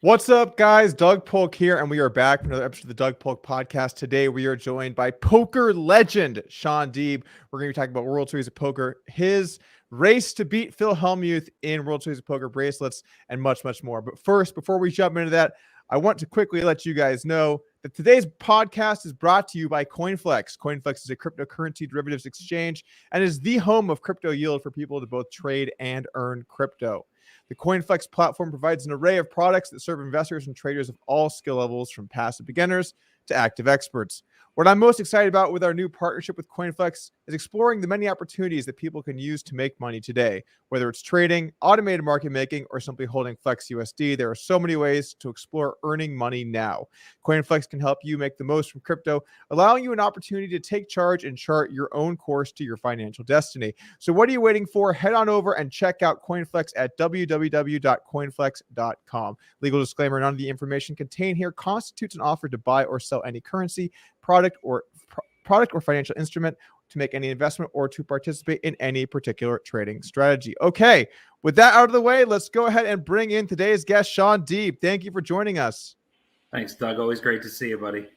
What's up, guys? Doug Polk here, and we are back for another episode of the Doug Polk podcast. Today, we are joined by poker legend Shaun Deeb. We're going to be talking about World Series of Poker, his race to beat Phil Hellmuth in World Series of Poker bracelets, and much, much more. But first, before we jump into that, I want to quickly let you guys know that today's podcast is brought to you by CoinFLEX. CoinFLEX is a cryptocurrency derivatives exchange and is the home of crypto yield for people to both trade and earn crypto. The CoinFLEX platform provides an array of products that serve investors and traders of all skill levels, from passive beginners to active experts. What I'm most excited about with our new partnership with CoinFLEX is exploring the many opportunities that people can use to make money today. Whether it's trading, automated market making, or simply holding flexUSD, there are so many ways to explore earning money now. CoinFLEX can help you make the most from crypto, allowing you an opportunity to take charge and chart your own course to your financial destiny. So what are you waiting for? Head on over and check out CoinFLEX at www.coinflex.com. Legal disclaimer: none of the information contained here constitutes an offer to buy or sell any currency, product or financial instrument, to make any investment, or to participate in any particular trading strategy. Okay, with that out of the way, let's go ahead and bring in today's guest, Shaun Deeb. Thank you for joining us. Thanks, Doug. Always great to see you, buddy.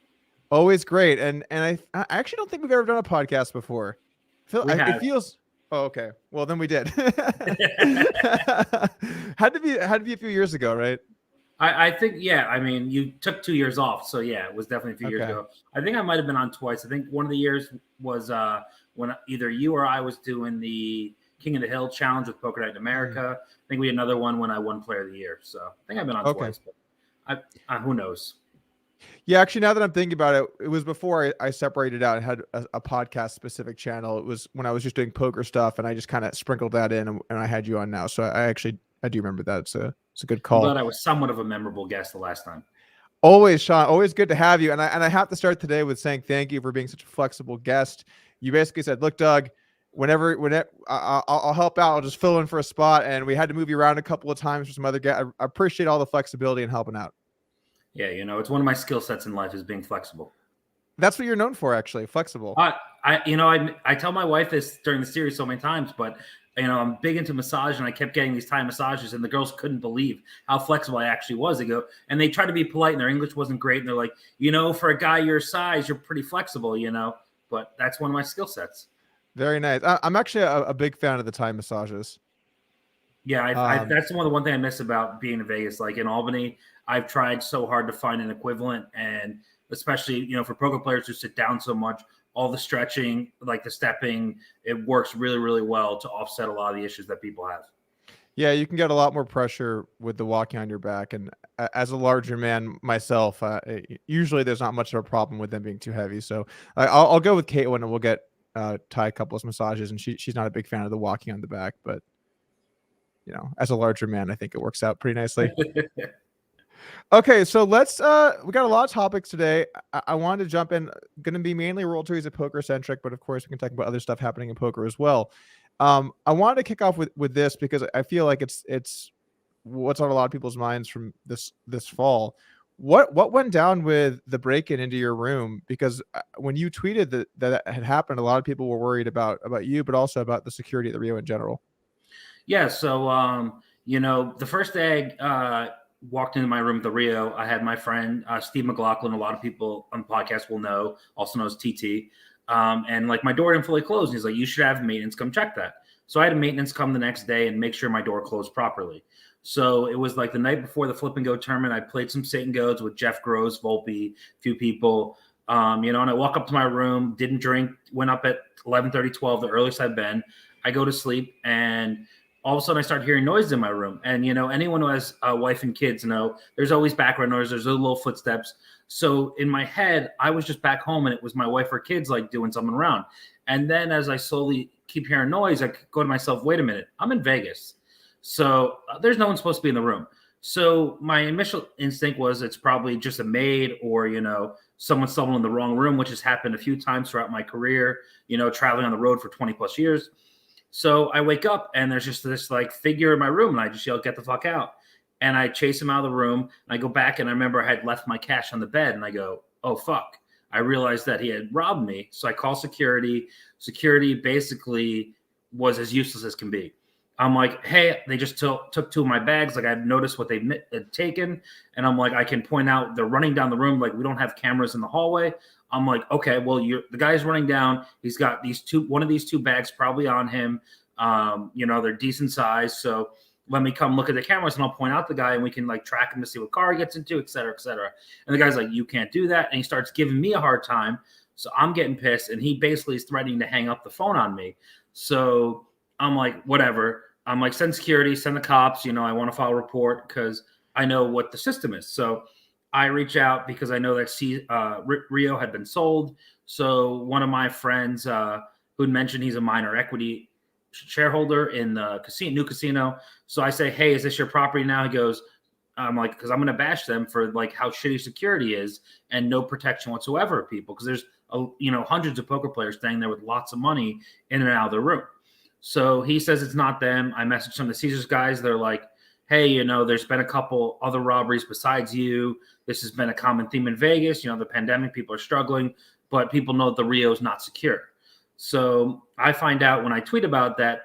Always great. And I actually don't think we've ever done a podcast before. It feels. Oh, okay. Well, then we did. had to be a few years ago, right? I think, yeah. I mean, you took 2 years off, so yeah, it was definitely a few years ago. I think I might have been on twice. I think one of the years was when either you or I was doing the King of the Hill challenge with Poker Night in America. I think we had another one when I won Player of the Year. So I think I've been on twice, but who knows? Yeah, actually, now that I'm thinking about it, it was before I separated out and had a podcast specific channel. It was when I was just doing poker stuff, and I just kind of sprinkled that in, and I had you on now. So I do remember that. It's a good call. I'm glad I was somewhat of a memorable guest the last time. Always, Shaun. Always good to have you. And I have to start today with saying thank you for being such a flexible guest. You basically said, "Look, Doug, whenever I'll help out. I'll just fill in for a spot." And we had to move you around a couple of times for some other guests. I appreciate all the flexibility and helping out. Yeah, it's one of my skill sets in life is being flexible. That's what you're known for, actually, flexible. I tell my wife this during the series so many times, but I'm big into massage, and I kept getting these Thai massages, and the girls couldn't believe how flexible I actually was. They go, and they try to be polite, and their English wasn't great, and they're like, for a guy your size, you're pretty flexible, But that's one of my skill sets. Very nice. I'm actually a big fan of the Thai massages. Yeah, that's one thing I miss about being in Vegas. Like in Albany, I've tried so hard to find an equivalent, and especially for poker players who sit down so much, all the stretching, like the stepping, it works really, really well to offset a lot of the issues that people have. Yeah, you can get a lot more pressure with the walking on your back, and as a larger man myself, usually there's not much of a problem with them being too heavy. So I'll go with Caitlin, and we'll get Ty couples massages, and she's not a big fan of the walking on the back, but as a larger man, I think it works out pretty nicely. Okay, so let's we got a lot of topics today. I wanted to jump in. Going to be mainly World Series of Poker centric, but of course we can talk about other stuff happening in poker as well. I wanted to kick off with this because I feel like it's what's on a lot of people's minds from this fall. What went down with the break-in into your room? Because when you tweeted that had happened, a lot of people were worried about you, but also about the security at the Rio in general. Yeah, so the first day I walked into my room at the Rio, I had my friend Steve McLaughlin. A lot of people on the podcast will know, also knows TT. And like my door didn't fully close. And he's like, "You should have maintenance come check that." So I had a maintenance come the next day and make sure my door closed properly. So it was like the night before the Flip and Go tournament. I played some Satan Goads with Jeff Gross, Volpe, a few people. And I walk up to my room, didn't drink, went up at 11:30, 12, the earliest I've been. I go to sleep, and all of a sudden I start hearing noises in my room. And, anyone who has a wife and kids know there's always background noise. There's little footsteps. So in my head, I was just back home, and it was my wife or kids like doing something around. And then as I slowly keep hearing noise, I go to myself, wait a minute, I'm in Vegas. So there's no one supposed to be in the room. So my initial instinct was it's probably just a maid or, someone stumbled in the wrong room, which has happened a few times throughout my career, traveling on the road for 20 plus years. So I wake up, and there's just this like figure in my room, and I just yell, "Get the fuck out." And I chase him out of the room, and I go back, and I remember I had left my cash on the bed, and I go, "Oh, fuck." I realized that he had robbed me. So I call security. Security basically was as useless as can be. I'm like, hey, they just took two of my bags. Like, I've noticed what they had taken. And I'm like, I can point out they're running down the room. Like, we don't have cameras in the hallway. I'm like, okay, well, the guy's running down. He's got one of these two bags probably on him. They're decent size. So let me come look at the cameras and I'll point out the guy and we can like track him to see what car he gets into, et cetera, et cetera. And the guy's like, you can't do that. And he starts giving me a hard time. So I'm getting pissed. And he basically is threatening to hang up the phone on me. So I'm like, whatever. I'm like, send security, send the cops. I want to file a report because I know what the system is. So I reach out because I know that Rio had been sold. So one of my friends who'd mentioned he's a minor equity shareholder in the new casino. So I say, hey, is this your property now? He goes, I'm like, because I'm going to bash them for like how shitty security is and no protection whatsoever of people. Because there's hundreds of poker players staying there with lots of money in and out of their room. So he says it's not them. I messaged some of the Caesars guys. They're like, hey, there's been a couple other robberies besides you. This has been a common theme in Vegas. The pandemic, people are struggling, but people know that the Rio is not secure. So I find out when I tweet about that,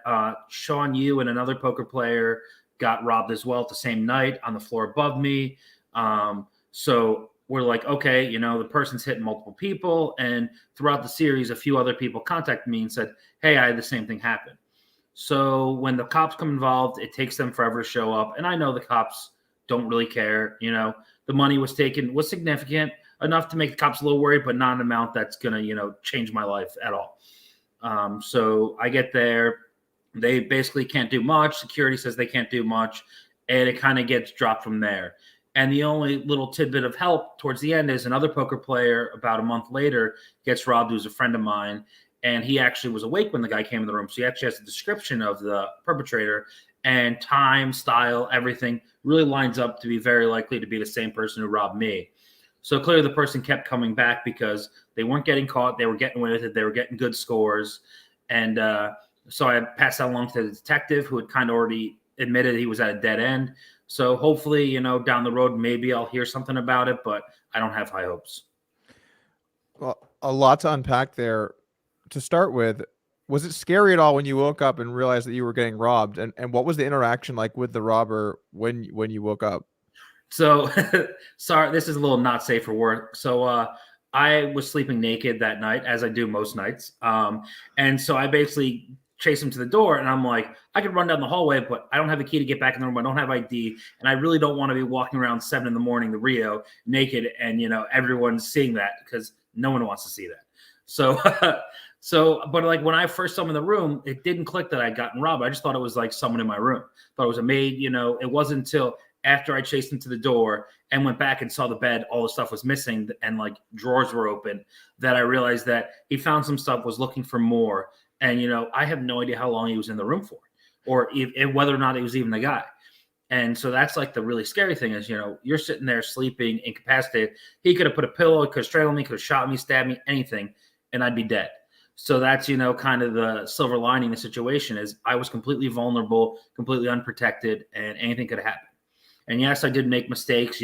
Shaun, you and another poker player got robbed as well at the same night on the floor above me. So we're like, okay, the person's hitting multiple people. And throughout the series, a few other people contacted me and said, hey, I had the same thing happen. So when the cops come involved, it takes them forever to show up. And I know the cops don't really care. The money was taken was significant enough to make the cops a little worried, but not an amount that's going to, change my life at all. So I get there. They basically can't do much. Security says they can't do much. And it kind of gets dropped from there. And the only little tidbit of help towards the end is another poker player about a month later gets robbed, who's a friend of mine. And he actually was awake when the guy came in the room. So he actually has a description of the perpetrator, and time, style, everything really lines up to be very likely to be the same person who robbed me. So clearly the person kept coming back because they weren't getting caught. They were getting away with it. They were getting good scores. And so I passed that along to the detective who had kind of already admitted he was at a dead end. So hopefully, down the road, maybe I'll hear something about it, but I don't have high hopes. Well, a lot to unpack there. To start with, was it scary at all when you woke up and realized that you were getting robbed? And what was the interaction like with the robber when you woke up? So, sorry, this is a little not safe for work. So I was sleeping naked that night, as I do most nights. And so I basically chased him to the door, and I'm like, I could run down the hallway, but I don't have a key to get back in the room. I don't have ID, and I really don't want to be walking around 7 a.m, the Rio, naked, and everyone's seeing that because no one wants to see that. So, but like when I first saw him in the room, it didn't click that I'd gotten robbed. I just thought it was like someone in my room. Thought it was a maid. It wasn't until after I chased him to the door and went back and saw the bed, all the stuff was missing and like drawers were open, that I realized that he found some stuff, was looking for more. And, I have no idea how long he was in the room for, or if whether or not he was even the guy. And so that's like the really scary thing is, you're sitting there sleeping, incapacitated. He could have put a pillow, could have strangled me, could have shot me, stabbed me, anything, and I'd be dead. So that's, kind of the silver lining of the situation is I was completely vulnerable, completely unprotected, and anything could have happened. And yes, I did make mistakes,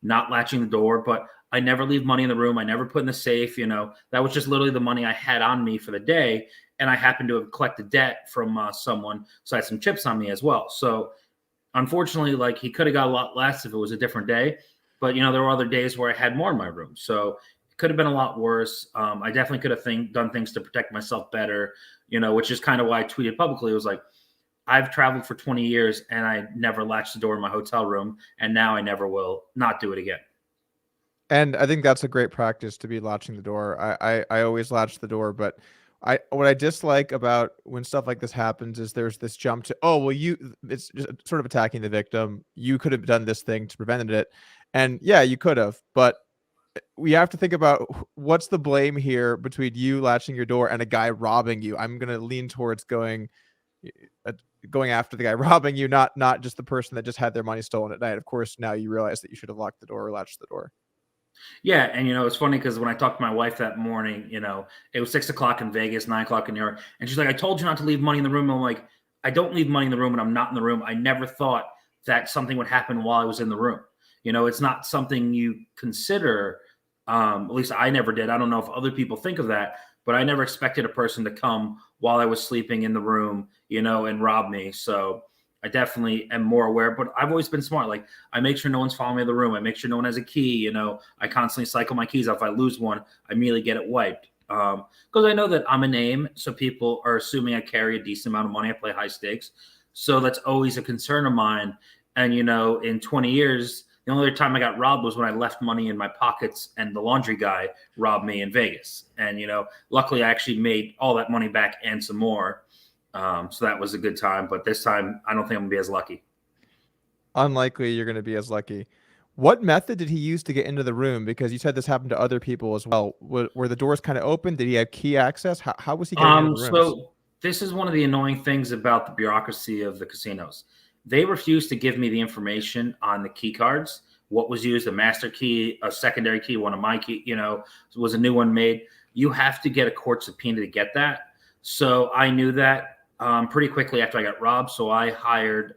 not latching the door, but I never leave money in the room. I never put in the safe, that was just literally the money I had on me for the day. And I happened to have collected debt from someone. So I had some chips on me as well. So unfortunately, like he could have got a lot less if it was a different day, but there were other days where I had more in my room. So could have been a lot worse. I definitely could have done things to protect myself better, which is kind of why I tweeted publicly. It was like, I've traveled for 20 years and I never latched the door in my hotel room. And now I never will not do it again. And I think that's a great practice to be latching the door. I always latch the door, but what I dislike about when stuff like this happens is there's this jump to, oh, well, it's just sort of attacking the victim. You could have done this thing to prevent it. And yeah, you could have, but we have to think about what's the blame here between you latching your door and a guy robbing you. I'm going to lean towards going after the guy robbing you, not just the person that just had their money stolen at night. Of course, now you realize that you should have locked the door or latched the door. Yeah. And, it's funny because when I talked to my wife that morning, it was 6 o'clock in Vegas, 9 o'clock in New York. And she's like, I told you not to leave money in the room. I'm like, I don't leave money in the room and I'm not in the room. I never thought that something would happen while I was in the room. It's not something you consider. At least I never did. I don't know if other people think of that, but I never expected a person to come while I was sleeping in the room, and rob me. So I definitely am more aware, but I've always been smart. Like, I make sure no one's following me in the room. I make sure no one has a key. I constantly cycle my keys. If I lose one, I immediately get it wiped. Because I know that I'm a name, so people are assuming I carry a decent amount of money. I play high stakes. So that's always a concern of mine. And, in 20 years, the only other time I got robbed was when I left money in my pockets and the laundry guy robbed me in Vegas. And, luckily I actually made all that money back and some more. So that was a good time. But this time, I don't think I'm going to be as lucky. Unlikely you're going to be as lucky. What method did he use to get into the room? Because you said this happened to other people as well. Were the doors kind of open? Did he have key access? How was he getting into the rooms? So this is one of the annoying things about the bureaucracy of the casinos. They refused to give me the information on the key cards. What was used, a master key, a secondary key, one of my key, was a new one made. You have to get a court subpoena to get that. So I knew that pretty quickly after I got robbed. So I hired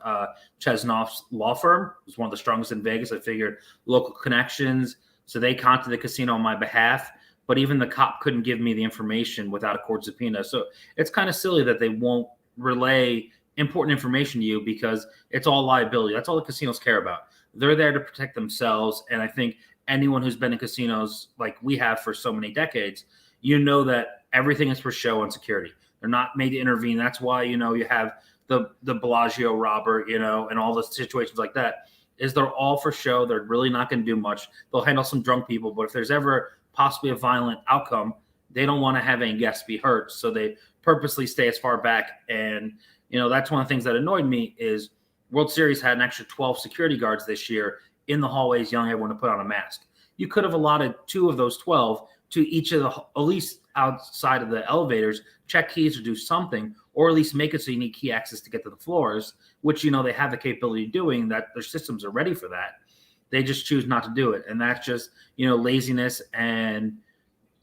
Chesnoff's law firm. It was one of the strongest in Vegas. I figured local connections. So they contacted the casino on my behalf. But even the cop couldn't give me the information without a court subpoena. So it's kind of silly that they won't relay important information to you because it's all liability. That's all the casinos care about. They're there to protect themselves. And I think anyone who's been in casinos like we have for so many decades, that everything is for show and security. They're not made to intervene. That's why, you have the Bellagio robber, and all the situations like that is they're all for show. They're really not going to do much. They'll handle some drunk people. But if there's ever possibly a violent outcome, they don't want to have any guests be hurt. So they purposely stay as far back. And, that's one of the things that annoyed me is World Series had an extra 12 security guards this year in the hallways yelling at everyone to put on a mask. You could have allotted 2 of those 12 to each of the, at least outside of the elevators, check keys or do something, or at least make it so you need key access to get to the floors, which, they have the capability of doing that. Their systems are ready for that. They just choose not to do it. And that's just, laziness and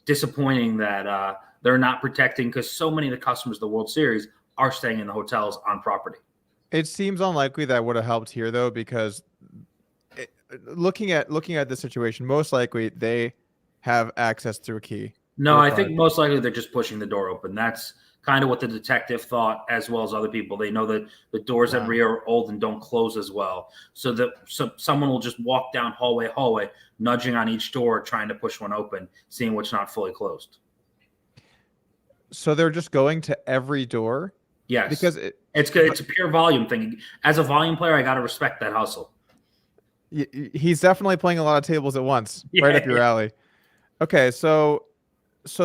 disappointing that they're not protecting, because so many of the customers of the World Series are staying in the hotels on property. It seems unlikely that would have helped here, though, because looking at the situation, most likely they have access through a key. No, I think most likely they're just pushing the door open. That's kind of what the detective thought, as well as other people. They know that the doors at Rio are old and don't close as well. So someone will just walk down hallway, nudging on each door, trying to push one open, seeing what's not fully closed. So they're just going to every door? Yes. Because it's good. It's a pure volume thing. As a volume player, I got to respect that hustle. He's definitely playing a lot of tables at once, right up your alley. Okay, so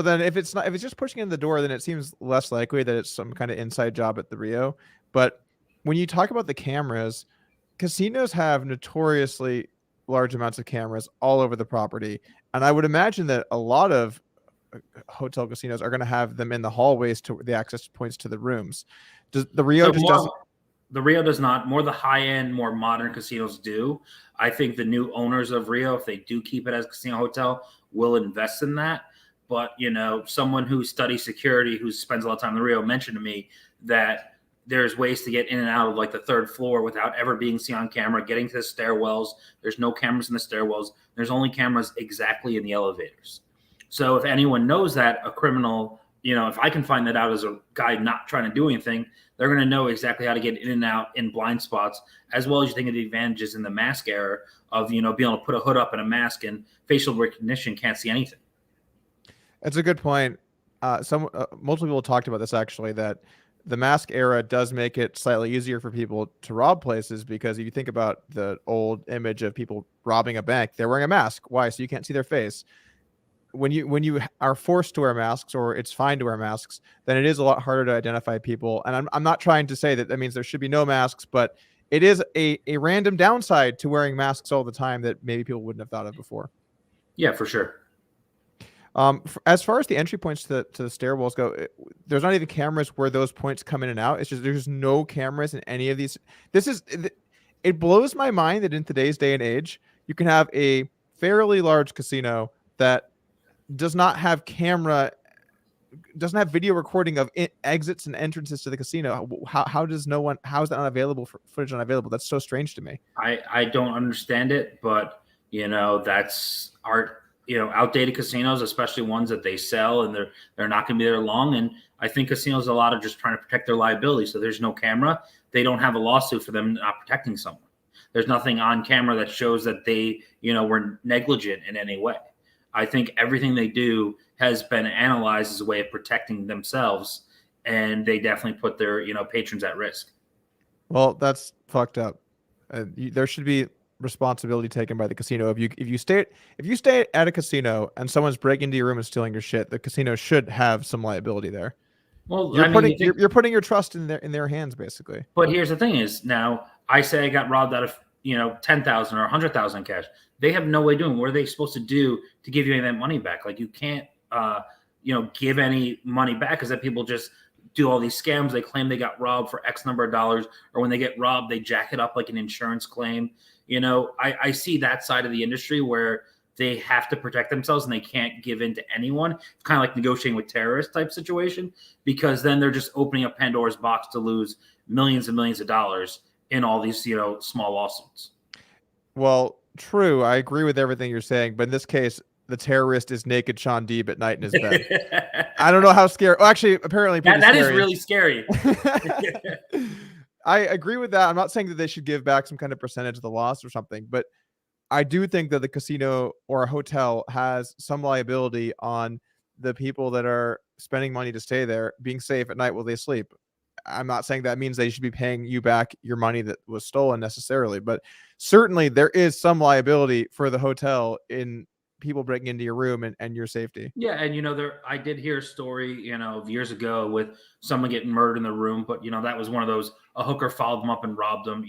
then if it's just pushing in the door, then it seems less likely that it's some kind of inside job at the Rio. But when you talk about the cameras, casinos have notoriously large amounts of cameras all over the property, and I would imagine that a lot of hotel casinos are going to have them in the hallways to the access points to the rooms. Does the Rio doesn't? The Rio does not. More the high-end, more modern casinos do. I think the new owners of Rio, if they do keep it as a casino hotel, will invest in that. But, someone who studies security, who spends a lot of time in the Rio, mentioned to me that there's ways to get in and out of like the 3rd floor without ever being seen on camera, getting to the stairwells. There's no cameras in the stairwells. There's only cameras exactly in the elevators. So if anyone knows that, a criminal, if I can find that out as a guy not trying to do anything, they're going to know exactly how to get in and out in blind spots, as well as you think of the advantages in the mask era of, being able to put a hood up and a mask and facial recognition can't see anything. That's a good point. Multiple people talked about this, actually, that the mask era does make it slightly easier for people to rob places, because if you think about the old image of people robbing a bank, they're wearing a mask. Why? So you can't see their face. When you are forced to wear masks, or it's fine to wear masks, then it is a lot harder to identify people. And I'm not trying to say that means there should be no masks, but it is a random downside to wearing masks all the time that maybe people wouldn't have thought of before. Yeah, for sure. As far as the entry points to the stairwells go, there's not even cameras where those points come in and out. It's just there's no cameras in any of these. It blows my mind that in today's day and age, you can have a fairly large casino that does not have video recording of exits and entrances to the casino. How is that not available for footage unavailable? That's so strange to me. I don't understand it, but that's art. outdated casinos, especially ones that they sell and they're not going to be there long. And I think casinos a lot of just trying to protect their liability. So there's no camera. They don't have a lawsuit for them not protecting someone. There's nothing on camera that shows that they, were negligent in any way. I think everything they do has been analyzed as a way of protecting themselves, and they definitely put their, patrons at risk. Well, that's fucked up. There should be responsibility taken by the casino. If you stay at a casino and someone's breaking into your room and stealing your shit, the casino should have some liability there. Well, you're putting your trust in their hands, basically. But here's the thing: is now I say I got robbed out of 10,000 or 100,000 cash. They have no way doing. What are they supposed to do to give you any of that money back? Like, you can't give any money back, because then people just do all these scams. They claim they got robbed for X number of dollars, or when they get robbed, they jack it up like an insurance claim. I see that side of the industry where they have to protect themselves and they can't give in to anyone. It's kind of like negotiating with terrorist type situation, because then they're just opening up Pandora's box to lose millions and millions of dollars in all these, small lawsuits. Well, true. I agree with everything you're saying, but in this case, the terrorist is naked Shaun Deeb at night in his bed. I don't know how scary. Well, actually, apparently that scary. Is really scary. I agree with that. I'm not saying that they should give back some kind of percentage of the loss or something, but I do think that the casino or a hotel has some liability on the people that are spending money to stay there being safe at night while they sleep. I'm not saying that means they should be paying you back your money that was stolen necessarily, but certainly there is some liability for the hotel in people breaking into your room and your safety. Yeah. And, I did hear a story, of years ago with someone getting murdered in the room, but, that was one of those, a hooker followed them up and robbed them.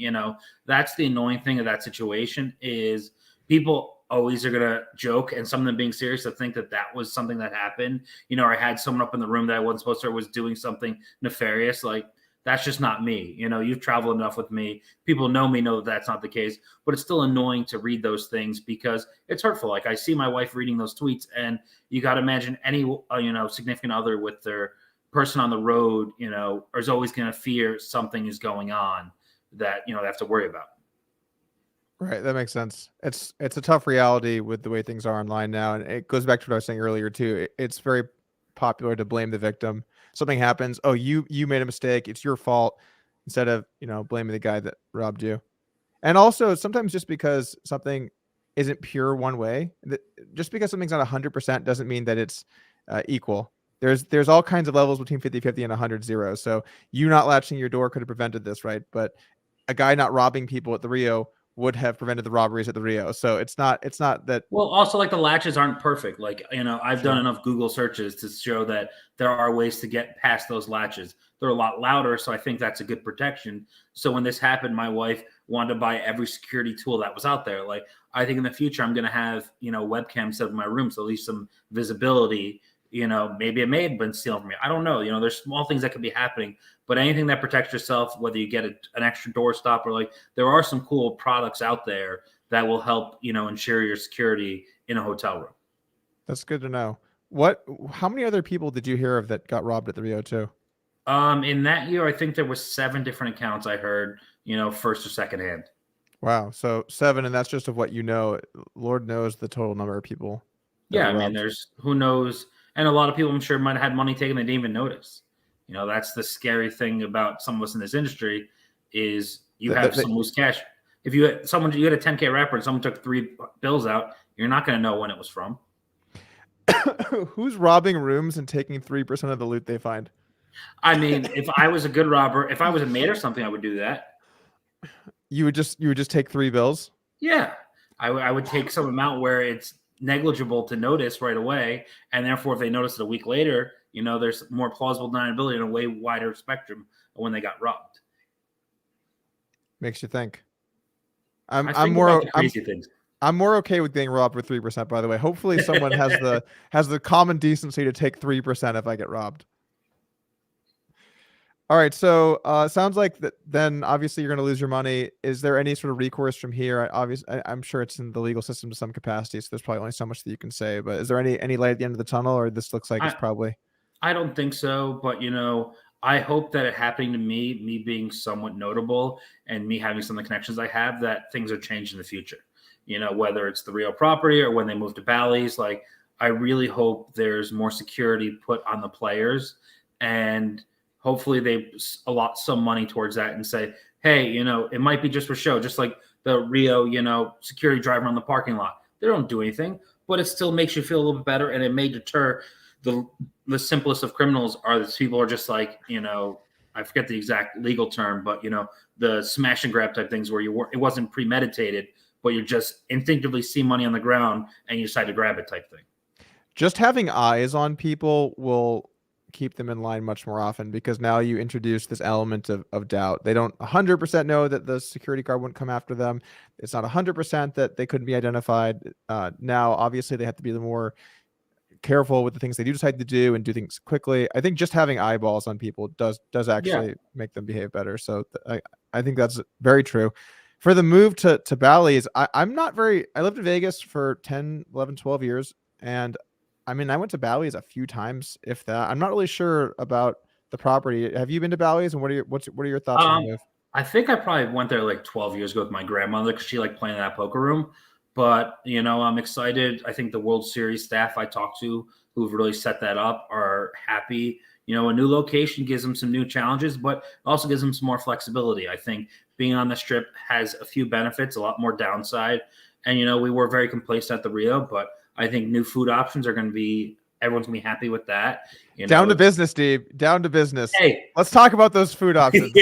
That's the annoying thing of that situation, is people always are going to joke, and some of them being serious to think that was something that happened, or I had someone up in the room that I wasn't supposed to, or was doing something nefarious. Like, that's just not me. You've traveled enough with me. People know me, know that that's not the case, but it's still annoying to read those things because it's hurtful. Like, I see my wife reading those tweets, and you got to imagine any, significant other with their person on the road, is always going to fear something is going on that, they have to worry about. Right. That makes sense. It's a tough reality with the way things are online now. And it goes back to what I was saying earlier too. It's very popular to blame the victim. Something happens. Oh, you made a mistake. It's your fault, instead of, blaming the guy that robbed you. And also sometimes just because something isn't pure one way, just because something's not 100% doesn't mean that it's equal. There's all kinds of levels between 50-50 and 100-0. So you not latching your door could have prevented this, right? But a guy not robbing people at the Rio would have prevented the robberies at the Rio. So it's not that. Well, also, like, the latches aren't perfect. Like, I've done enough Google searches to show that there are ways to get past those latches. They're a lot louder, so I think that's a good protection. So when this happened, my wife wanted to buy every security tool that was out there. Like, I think in the future, I'm going to have, webcams set up in my room, so at least some visibility. Maybe it may have been stolen from me. I don't know. There's small things that could be happening, but anything that protects yourself, whether you get an extra door stop, or there are some cool products out there that will help, ensure your security in a hotel room. That's good to know. How many other people did you hear of that got robbed at the Rio too? In that year, I think there was 7 different accounts I heard, first or second hand. Wow. So 7, and that's just of what Lord knows the total number of people. Yeah. I mean, who knows. And a lot of people, I'm sure, might have had money taken they didn't even notice. That's the scary thing about some of us in this industry, is you have some loose cash. If you had a 10K wrapper and someone took 3 bills out, you're not going to know when it was from. Who's robbing rooms and taking 3% of the loot they find? I mean, if I was a good robber, if I was a maid or something, I would do that. You would just take 3 bills? Yeah. I would take some amount where it's negligible to notice right away, and therefore if they notice it a week later, there's more plausible deniability in a way wider spectrum of when they got robbed. Makes you think. I'm more crazy things. I'm more okay with getting robbed for 3%, by the way. Hopefully someone has the common decency to take 3% if I get robbed. All right, so sounds like that. Then obviously you're going to lose your money. Is there any sort of recourse from here? I'm sure it's in the legal system to some capacity, so there's probably only so much that you can say. But is there any light at the end of the tunnel, or this looks like it's probably? I don't think so, but I hope that it happening to me being somewhat notable, and me having some of the connections I have, that things are changed in the future. whether it's the Rio property or when they move to Bally's. Like, I really hope there's more security put on the players, and hopefully they allot some money towards that and say, hey, it might be just for show, just like the Rio, security driver on the parking lot. They don't do anything, but it still makes you feel a little bit better, and it may deter the simplest of criminals. Are these people are just like, I forget the exact legal term, but the smash and grab type things where it wasn't premeditated, but you just instinctively see money on the ground and you decide to grab it type thing. Just having eyes on people will keep them in line much more often, because now you introduce this element of doubt. They don't 100% know that the security guard wouldn't come after them. It's not 100% that they couldn't be identified. Now, obviously, they have to be the more careful with the things they do decide to do and do things quickly. I think just having eyeballs on people does actually make them behave better. So I think that's very true. For the move to Bally's, I lived in Vegas for 10, 11, 12 years. And I mean, I went to Bally's a few times, if that. I'm not really sure about the property. Have you been to Bally's, and what are your thoughts on the move? I think I probably went there like 12 years ago with my grandmother, because she liked playing in that poker room. But, I'm excited. I think the World Series staff I talked to who've really set that up are happy. A new location gives them some new challenges, but also gives them some more flexibility. I think being on the Strip has a few benefits, a lot more downside. And, we were very complacent at the Rio, but I think new food options are going to be, everyone's going to be happy with that. Down to business, Deeb. Down to business. Hey, let's talk about those food options.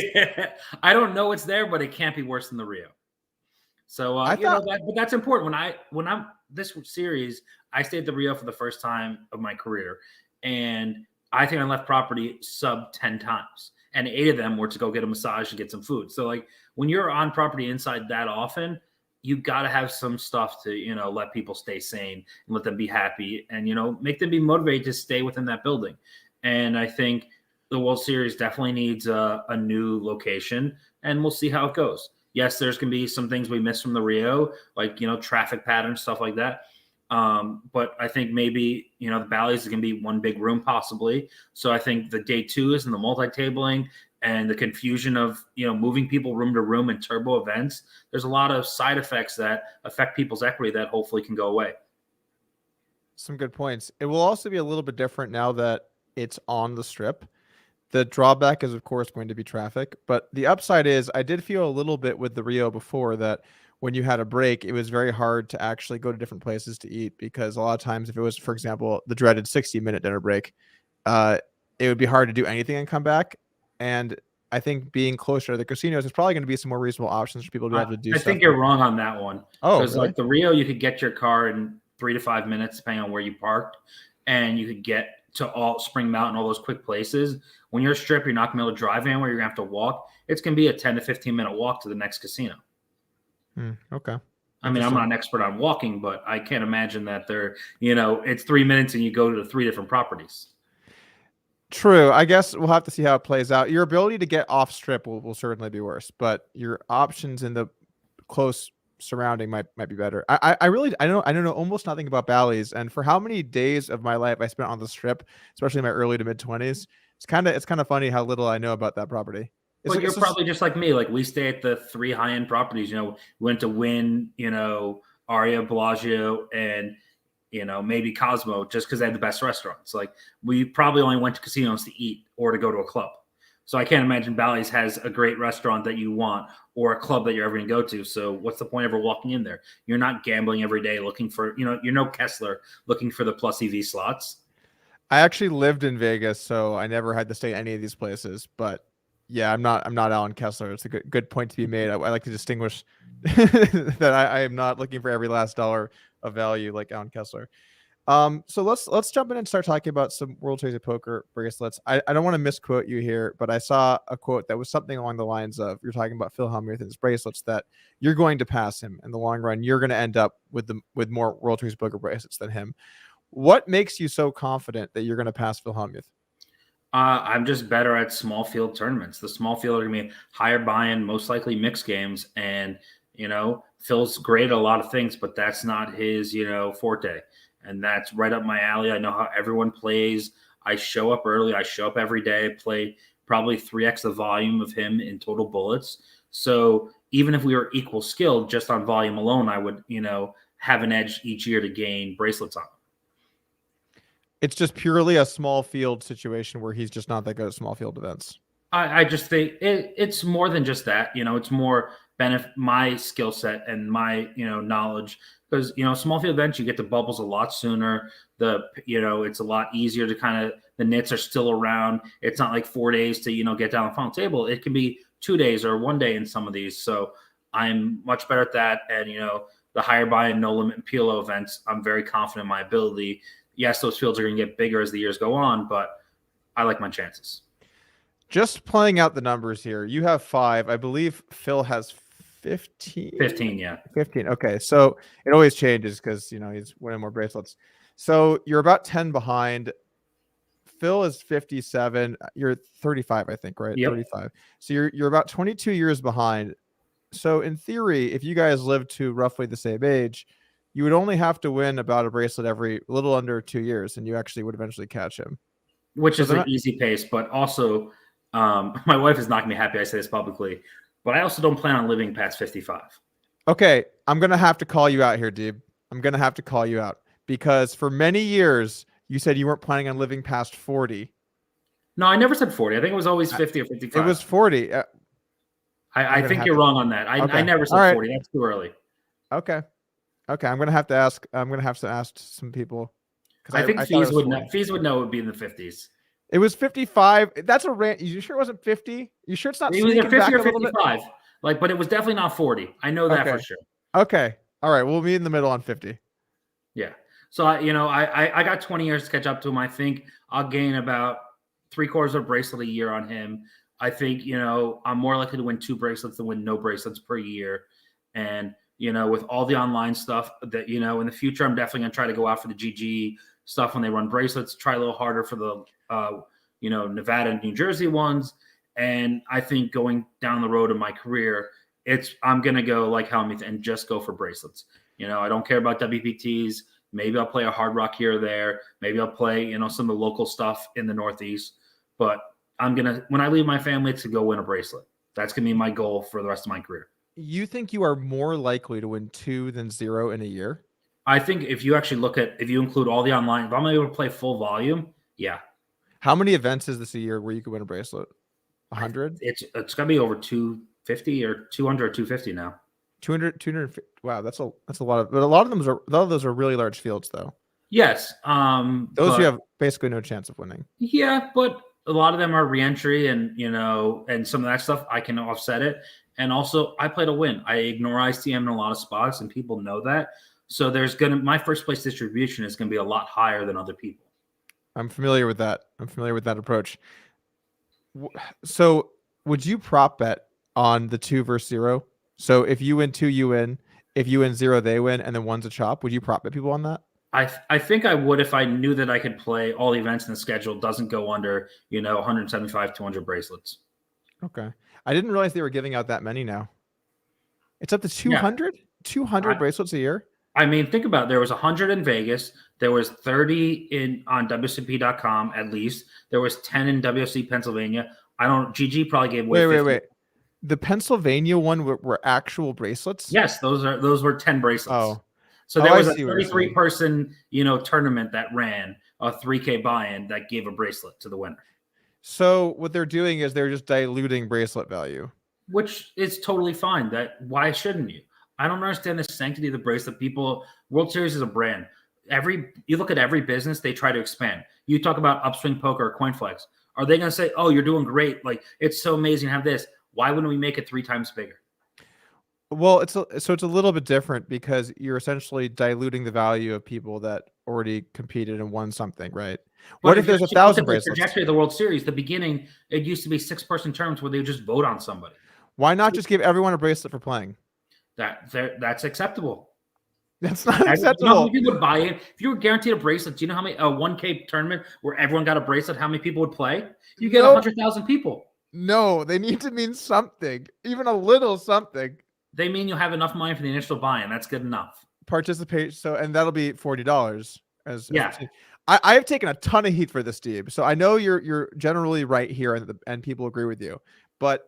I don't know what's there, but it can't be worse than the Rio. So, but that's important. When I'm this series, I stayed at the Rio for the first time of my career, and I think I left property sub 10 times, and 8 of them were to go get a massage and get some food. So, like, when you're on property inside that often, you got to have some stuff to, let people stay sane and let them be happy and, make them be motivated to stay within that building. And I think the World Series definitely needs a new location, and we'll see how it goes. Yes, there's going to be some things we missed from the Rio, like, traffic patterns, stuff like that. But I think maybe, the Bally's is going to be one big room possibly. So I think the day 2s and the multi-tabling and the confusion of, moving people room to room and turbo events, there's a lot of side effects that affect people's equity that hopefully can go away. Some good points. It will also be a little bit different now that it's on the Strip. The drawback is, of course, going to be traffic, but the upside is I did feel a little bit with the Rio before that when you had a break, it was very hard to actually go to different places to eat, because a lot of times if it was, for example, the dreaded 60-minute dinner break, it would be hard to do anything and come back. And I think being closer to the casinos is probably going to be some more reasonable options for people to be able to do. I think you're wrong on that one. Oh, because really? Like the Rio, you could get your car in 3 to 5 minutes, depending on where you parked, and you could get to all Spring Mountain, all those quick places. When you're a Strip, you're not going to be able to drive anywhere. You're going to have to walk. It's going to be a 10 to 15-minute walk to the next casino. Okay. I mean, I'm not an expert on walking, but I can't imagine that it's 3 minutes and you go to 3 different properties. True. I guess we'll have to see how it plays out. Your ability to get off Strip will certainly be worse, but your options in the close surrounding might be better. I don't know almost nothing about Bally's, and for how many days of my life I spent on the Strip, especially in my early to mid 20s, it's kind of funny how little I know about that property. But you're probably just like me. Like, we stay at the 3 high-end properties. We went to Wynn, Aria, Bellagio, and maybe Cosmo, just because they had the best restaurants. Like, we probably only went to casinos to eat or to go to a club. So I can't imagine Bally's has a great restaurant that you want or a club that you're ever going to go to. So what's the point of ever walking in there? You're not gambling every day looking for, you're no Kessler looking for the plus EV slots. I actually lived in Vegas, so I never had to stay at any of these places. But yeah, I'm not Alan Kessler. It's a good point to be made. I like to distinguish that I am not looking for every last dollar of value like Alan Kessler. So let's jump in and start talking about some World Series of Poker bracelets. I don't want to misquote you here, but I saw a quote that was something along the lines of, you're talking about Phil Hellmuth and his bracelets, that you're going to pass him in the long run. You're going to end up with more World Series of Poker bracelets than him. What makes you so confident that you're going to pass Phil Hellmuth? I'm just better at small field tournaments. The small field are going to be higher buy-in, most likely mixed games. And, Phil's great at a lot of things, but that's not his, forte. And that's right up my alley. I know how everyone plays. I show up early. I show up every day. I play probably 3x the volume of him in total bullets. So even if we were equal skilled, just on volume alone, I would, have an edge each year to gain bracelets on. It's just purely a small field situation where he's just not that good at small field events. I just think it's more than just that. It's more my skill set and my knowledge, because small field events, you get the bubbles a lot sooner. It's a lot easier to kind of, the nits are still around. It's not like 4 days to get down the final table. It can be 2 days or 1 day in some of these. So I'm much better at that. And the higher buy-in, no limit, and PLO events, I'm very confident in my ability. Yes, those fields are going to get bigger as the years go on, but I like my chances. Just playing out the numbers here. You have 5. I believe Phil has 15. 15, yeah. 15. Okay. So it always changes because, he's winning more bracelets. So you're about 10 behind. Phil is 57. You're 35, I think, right? Yep. 35. So you're about 22 years behind. So in theory, if you guys live to roughly the same age, you would only have to win about a bracelet every little under 2 years, and you actually would eventually catch him. Which is an easy pace, but also my wife is not going to be happy I say this publicly, but I also don't plan on living past 55. Okay, I'm going to have to call you out here, Deeb. I'm going to have to call you out because for many years, you said you weren't planning on living past 40. No, I never said 40. I think it was always 50 or 55. It was 40. I think you're wrong on that. I never said 40. That's too early. Okay. I'm going to have to ask. I'm going to have to ask some people. I think Fees would know. Fees would know it would be in the 50s. It was 55. That's a rant. You sure it wasn't 50? You sure it's not? It was either 50 or 55. But it was definitely not 40. I know that for sure. Okay. All right. We'll meet in the middle on 50. Yeah. So I got 20 years to catch up to him. I think I'll gain about 3/4 of a bracelet a year on him. I think I'm more likely to win 2 bracelets than win no bracelets per year. And with all the online stuff that in the future, I'm definitely gonna try to go out for the GG stuff when they run bracelets. Try a little harder for the Nevada and New Jersey ones. And I think going down the road in my career, I'm gonna go like Hellmuth and just go for bracelets. I don't care about WPTs. Maybe I'll play a Hard Rock here or there. Maybe I'll play some of the local stuff in the Northeast. But when I leave my family, it's to go win a bracelet. That's gonna be my goal for the rest of my career. You think you are more likely to win 2 than 0 in a year? I think if you actually if you include all the online, if I'm able to play full volume, yeah. How many events is this a year where you could win a bracelet? 100? It's got to be over 250 or 200 or 250 now. 200. Wow, that's a lot of. But a lot of those are really large fields, though. Yes. Those you have basically no chance of winning. Yeah, but a lot of them are reentry, and and some of that stuff I can offset it. And also, I play to win. I ignore ICM in a lot of spots, and people know that. So my first place distribution is gonna be a lot higher than other people. I'm familiar with that. Approach. So, would you prop bet on the 2 versus 0? So, if you win 2, you win. If you win 0, they win, and then 1's a chop. Would you prop bet people on that? I think I would if I knew that I could play all the events in the schedule. Doesn't go under 175, 200 bracelets. Okay. I didn't realize they were giving out that many now. It's up to 200? Yeah. 200 bracelets a year? I mean, think about it. There was 100 in Vegas. There was 30 on WSOP.com at least. There was 10 in WSC Pennsylvania. GG probably gave away 50. Wait. The Pennsylvania one were actual bracelets? Yes, those were 10 bracelets. Oh. So there was a 33-person, tournament that ran a 3K buy-in that gave a bracelet to the winner. So what they're doing is they're just diluting bracelet value, which is totally fine. Why shouldn't you? I don't understand the sanctity of the bracelet. World Series is a brand. You look at every business, they try to expand. You talk about Upswing Poker or CoinFLEX. Are they going to say, "Oh, you're doing great. Like it's so amazing to have this. Why wouldn't we make it 3 times bigger?" Well, it's a little bit different because you're essentially diluting the value of people that already competed and won something, right? What if there's 1,000 bracelets? The trajectory of the World Series, the beginning, it used to be 6-person tournaments where they would just vote on somebody. Why not just give everyone a bracelet for playing? That's acceptable. That's not acceptable. You know how many people would buy in? If you were guaranteed a bracelet, do you know how many 1K tournament where everyone got a bracelet? How many people would play? You get 100,000 people. No, they need to mean something, even a little something. They mean you'll have enough money for the initial buy-in. That's good enough. Participate. And that'll be $40. I have taken a ton of heat for this, Deeb. So I know you're generally right here, and people agree with you. But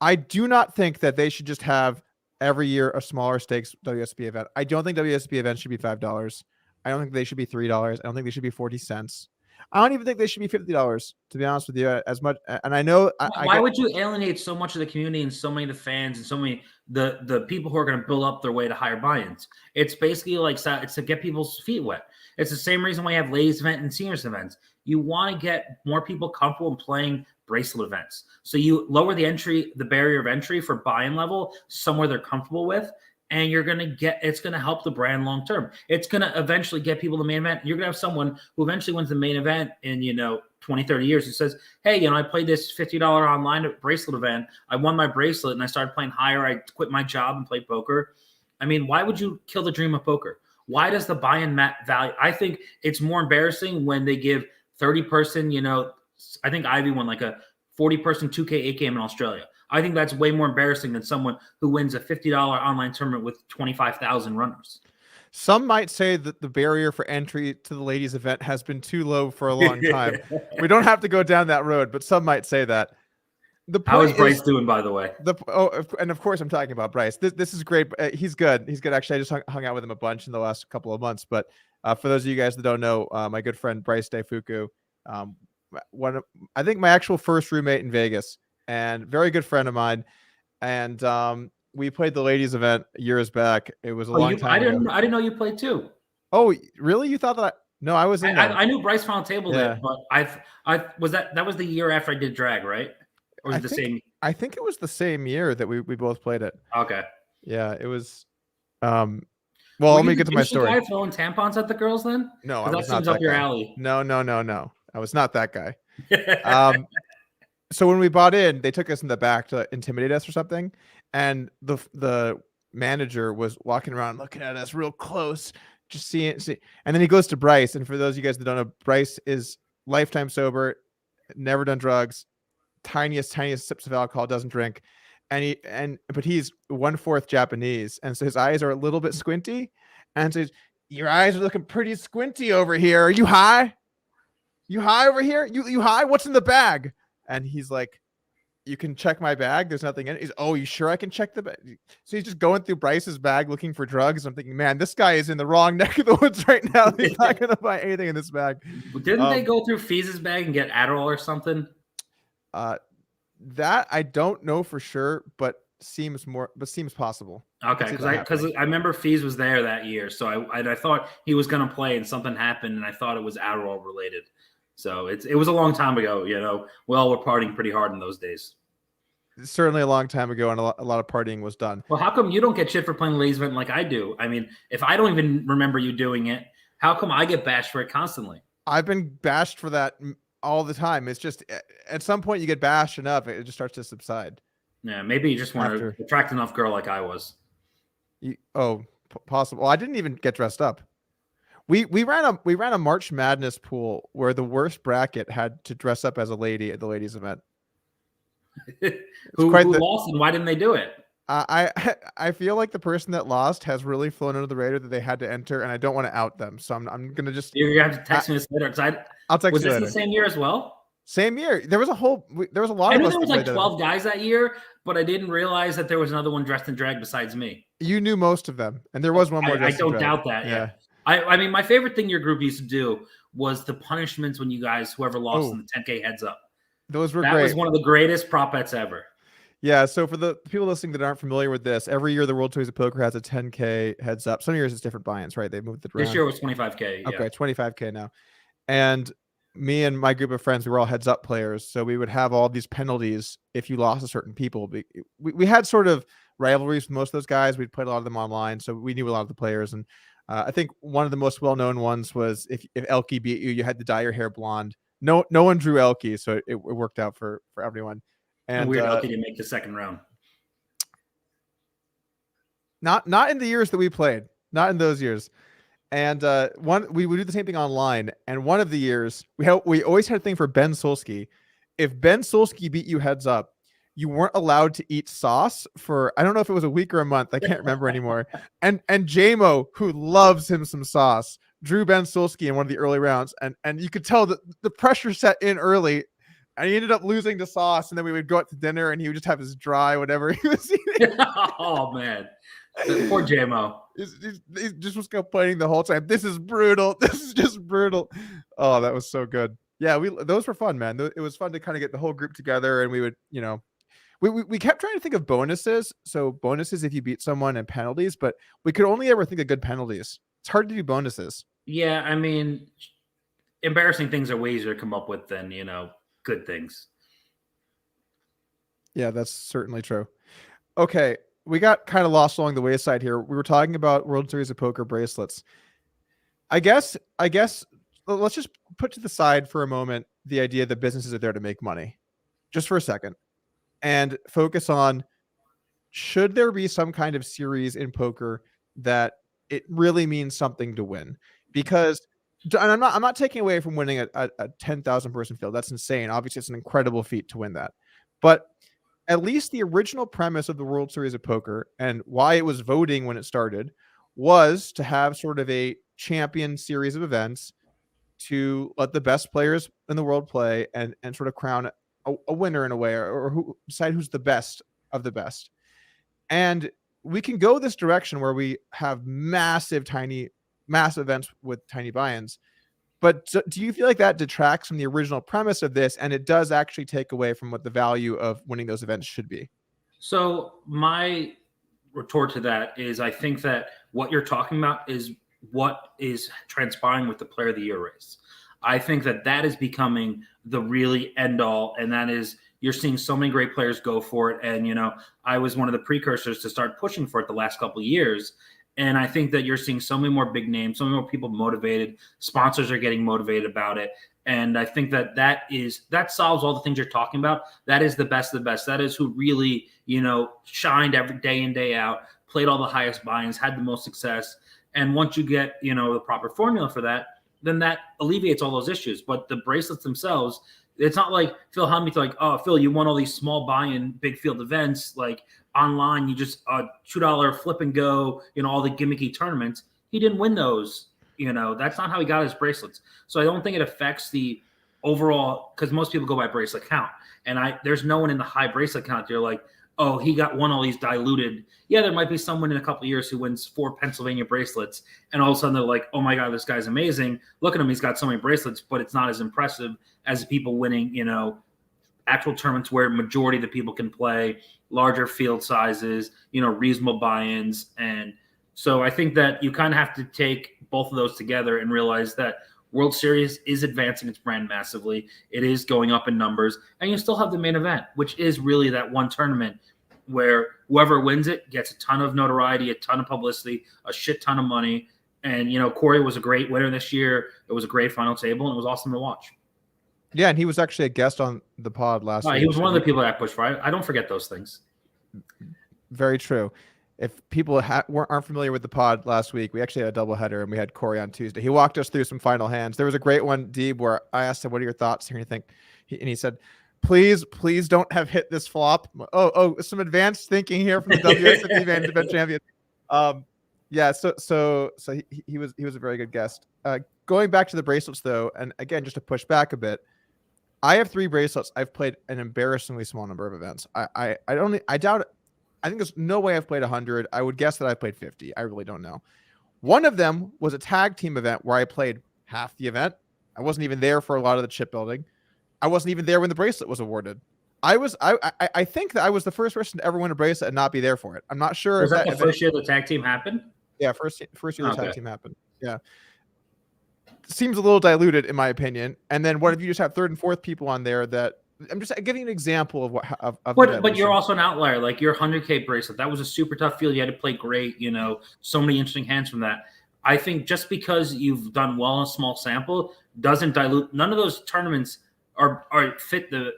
I do not think that they should just have every year a smaller stakes WSOP event. I don't think WSOP events should be $5. I don't think they should be $3. I don't think they should be 40 cents. I don't even think they should be $50, to be honest with you, as much. And I know Why would you alienate so much of the community and so many of the fans and so many the people who are going to build up their way to higher buy-ins? It's basically like it's to get people's feet wet. It's the same reason why you have ladies event and seniors events. You want to get more people comfortable in playing bracelet events. So you lower the barrier of entry for buy-in level somewhere they're comfortable with, and it's going to help the brand long term. It's going to eventually get people to the main event. You're going to have someone who eventually wins the main event in 20, 30 years who says, hey, I played this $50 online bracelet event. I won my bracelet and I started playing higher. I quit my job and played poker. I mean, why would you kill the dream of poker? Why does the buy-in value? I think it's more embarrassing when they give 30-person, I think Ivy won like a 40-person 2K8 game in Australia. I think that's way more embarrassing than someone who wins a $50 online tournament with 25,000 runners. Some might say that the barrier for entry to the ladies event has been too low for a long time. We don't have to go down that road, but some might say that. How is Bryce doing, by the way? And of course I'm talking about Bryce. This is great. He's good. He's good. Actually, I just hung out with him a bunch in the last couple of months. But for those of you guys that don't know, my good friend Bryce Daifuku, I think my actual first roommate in Vegas, and very good friend of mine. And we played the ladies event years back. It was a long time ago. I didn't know you played too. Oh, really? You thought that? No, I was in there. I knew Bryce Final Table did, but that was the year after I did drag, right? Or was it the same? I think it was the same year that we both played it. Okay. Yeah, it was. Well, let me get to my story. Were you throwing tampons at the girls then? No, I was that seems up your alley. No. I was not that guy. So when we bought in, they took us in the back to intimidate us or something, and the manager was walking around looking at us real close, just seeing. And then he goes to Bryce, and for those of you guys that don't know, Bryce is lifetime sober, never done drugs, tiniest sips of alcohol, doesn't drink, but he's 1/4 Japanese, and so his eyes are a little bit squinty, and says, "Your eyes are looking pretty squinty over here. Are you high? You high over here? You high? What's in the bag?" And he's like, "You can check my bag. There's nothing in it." He's, "Oh, you sure I can check the bag?" So he's just going through Bryce's bag looking for drugs. I'm thinking, man, this guy is in the wrong neck of the woods right now. He's not going to find anything in this bag. Didn't they go through Fee's bag and get Adderall or something? That I don't know for sure, but seems possible. Okay, because I remember Fees was there that year, so I thought he was going to play and something happened, and I thought it was Adderall related. So it was a long time ago, We all were partying pretty hard in those days. It's certainly a long time ago, and a lot of partying was done. Well, how come you don't get shit for playing ladies event like I do? I mean, if I don't even remember you doing it, how come I get bashed for it constantly? I've been bashed for that all the time. It's just at some point you get bashed enough, it just starts to subside. Yeah, maybe you just want to attract enough girl like I was. Possible. Well, I didn't even get dressed up. We ran a March Madness pool where the worst bracket had to dress up as a lady at the ladies event. who lost and why didn't they do it? I feel like the person that lost has really flown under the radar that they had to enter, and I don't want to out them. So I'm gonna just. You're gonna have to text me this later because I'll text you later. Was this the same year as well? Same year. There was a lot I of knew us. There was like 12 guys that year, but I didn't realize that there was another one dressed in drag besides me. You knew most of them, and there was one more. I don't doubt that. Yeah. I mean, my favorite thing your group used to do was the punishments when you guys, whoever lost in the 10K heads up. Those were great. That was one of the greatest prop bets ever. Yeah. So for the people listening that aren't familiar with this, every year the World Series of Poker has a 10K heads up. Some years it's different buy-ins, right? They moved it around. This year was 25K. Okay, 25K now. And me and my group of friends, we were all heads up players. So we would have all these penalties if you lost a certain people. We had sort of rivalries with most of those guys. We'd played a lot of them online, so we knew a lot of the players. And I think one of the most well-known ones was if Elke beat you, you had to dye your hair blonde. No one drew Elke, so it worked out for everyone. And weird Elke didn't make the second round. Not in the years that we played. Not in those years. And we would do the same thing online. And one of the years we always had a thing for Ben Solsky. If Ben Solsky beat you heads up, you weren't allowed to eat sauce for, I don't know if it was a week or a month. I can't remember anymore. And JMO, who loves him some sauce, drew Ben Solsky in one of the early rounds. And you could tell that the pressure set in early. And he ended up losing to Sauce, and then we would go out to dinner, and he would just have his dry whatever he was eating. Oh man, poor JMO. He just was complaining the whole time. This is brutal. This is just brutal. Oh, that was so good. Yeah, those were fun, man. It was fun to kind of get the whole group together, and we would, we kept trying to think of bonuses. So bonuses if you beat someone and penalties, but we could only ever think of good penalties. It's hard to do bonuses. Yeah, I mean, embarrassing things are way easier to come up with than, good things. Yeah, that's certainly true. Okay, we got kind of lost along the wayside here. We were talking about World Series of Poker bracelets. I guess let's just put to the side for a moment the idea that businesses are there to make money, just for a second, and focus on, should there be some kind of series in poker that it really means something to win? Because, and I'm not taking away from winning a 10,000 person field. That's insane. Obviously, it's an incredible feat to win that. But at least the original premise of the World Series of Poker and why it was voting when it started was to have sort of a champion series of events to let the best players in the world play and sort of crown a winner in a way, or who decide who's the best of the best. And we can go this direction where we have massive events with tiny buy-ins. But do you feel like that detracts from the original premise of this, and it does actually take away from what the value of winning those events should be? So my retort to that is, I think that what you're talking about is what is transpiring with the Player of the Year race. I think that is becoming the really end all, and that is, you're seeing so many great players go for it. And, I was one of the precursors to start pushing for it the last couple of years. And I think that you're seeing so many more big names, so many more people motivated. Sponsors are getting motivated about it. And I think that solves all the things you're talking about. That is the best of the best. That is who really, shined every day in, day out, played all the highest buy-ins, had the most success. And once you get, the proper formula for that, then that alleviates all those issues. But the bracelets themselves, it's not like Phil Hellmuth, like, oh, Phil, you won all these small buy-in big field events, like online, you just $2 flip and go, all the gimmicky tournaments. He didn't win those. That's not how he got his bracelets. So I don't think it affects the overall, because most people go by bracelet count. And there's no one in the high bracelet count. They're like, oh, he won all these diluted. Yeah, there might be someone in a couple of years who wins 4 Pennsylvania bracelets, and all of a sudden they're like, oh my God, this guy's amazing. Look at him, he's got so many bracelets, but it's not as impressive as people winning, actual tournaments where majority of the people can play, larger field sizes, reasonable buy-ins. And so I think that you kind of have to take both of those together and realize that World Series is advancing its brand massively. It is going up in numbers, and you still have the main event, which is really that one tournament where whoever wins it gets a ton of notoriety, a ton of publicity, a shit ton of money. And, Corey was a great winner this year. It was a great final table, and it was awesome to watch. Yeah, and he was actually a guest on the pod last week. He was one of the people that I pushed for. I don't forget those things. Very true. If people aren't familiar with the pod last week, we actually had a doubleheader, and we had Corey on Tuesday. He walked us through some final hands. There was a great one, Deeb, where I asked him, what are your thoughts here? And he said, please don't have hit this flop. Oh, some advanced thinking here from the WSOP event champion. Yeah, so he was a very good guest. Going back to the bracelets though, and again, just to push back a bit, I have 3 bracelets. I've played an embarrassingly small number of events. I doubt it. I think there's no way I've played 100. I would guess that I've played 50. I really don't know. One of them was a tag team event where I played half the event. I wasn't even there for a lot of the chip building. I wasn't even there when the bracelet was awarded. I think that I was the first person to ever win a bracelet and not be there for it. I'm not sure. Was that the first year the tag team happened? Yeah, first year the tag team happened. Yeah. Seems a little diluted in my opinion. And then what if you just have 3rd and 4th people on there that I'm just giving an example of but you're also an outlier. Like your 100K bracelet, that was a super tough field. You had to play great, so many interesting hands from that. I think just because you've done well in a small sample doesn't dilute. None of those tournaments are fit the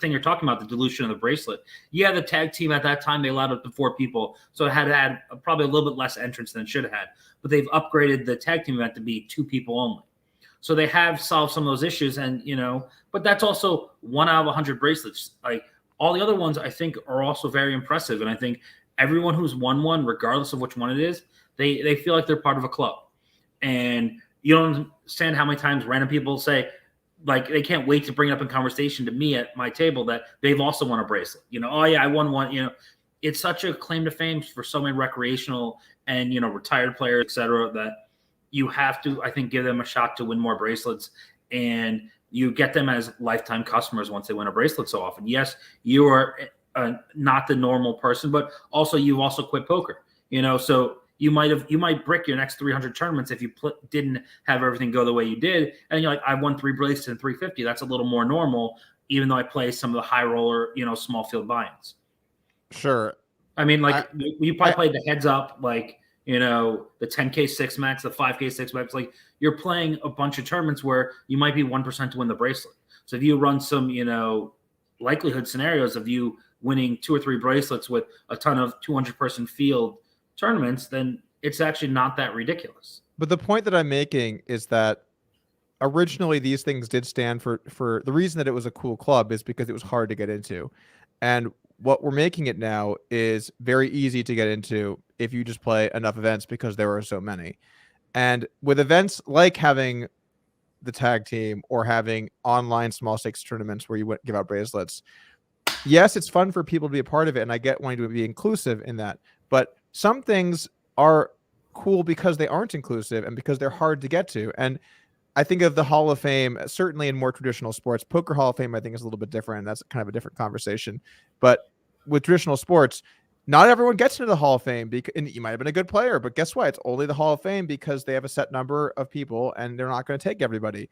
thing you're talking about, the dilution of the bracelet. Yeah, the tag team at that time, they allowed up to 4 people. So it had probably a little bit less entrance than it should have had. But they've upgraded the tag team event to be 2 people only. So they have solved some of those issues, and but that's also 1 out of 100 bracelets. Like all the other ones, I think are also very impressive. And I think everyone who's won one, regardless of which one it is, they feel like they're part of a club. And you don't understand how many times random people say, like they can't wait to bring it up in conversation to me at my table that they've also won a bracelet. Oh yeah, I won one. It's such a claim to fame for so many recreational and retired players, etc. That you have to, I think, give them a shot to win more bracelets, and you get them as lifetime customers once they win a bracelet so often. Yes, you are not the normal person, but also you've also quit poker. So you might brick your next 300 tournaments if you didn't have everything go the way you did, and you're like, I won 3 bracelets and 350. That's a little more normal, even though I play some of the high roller, small field buy-ins. Sure. I mean, like you probably played the heads up, like the 10K 6 max, the 5K 6 max. Like you're playing a bunch of tournaments where you might be 1% to win the bracelet. So if you run some likelihood scenarios of you winning 2 or 3 bracelets with a ton of 200-person field tournaments, then it's actually not that ridiculous. But the point that I'm making is that originally these things did stand for the reason that it was a cool club is because it was hard to get into. And what we're making it now is very easy to get into if you just play enough events, because there are so many. And with events like having the tag team or having online small stakes tournaments where you give out bracelets, yes, it's fun for people to be a part of it, and I get wanting to be inclusive in that. But some things are cool because they aren't inclusive and because they're hard to get to. And I think of the Hall of Fame, certainly in more traditional sports. Poker Hall of Fame, I think, is a little bit different. That's kind of a different conversation. But with traditional sports, not everyone gets into the Hall of Fame, and you might have been a good player, but guess what? It's only the Hall of Fame because they have a set number of people and they're not going to take everybody.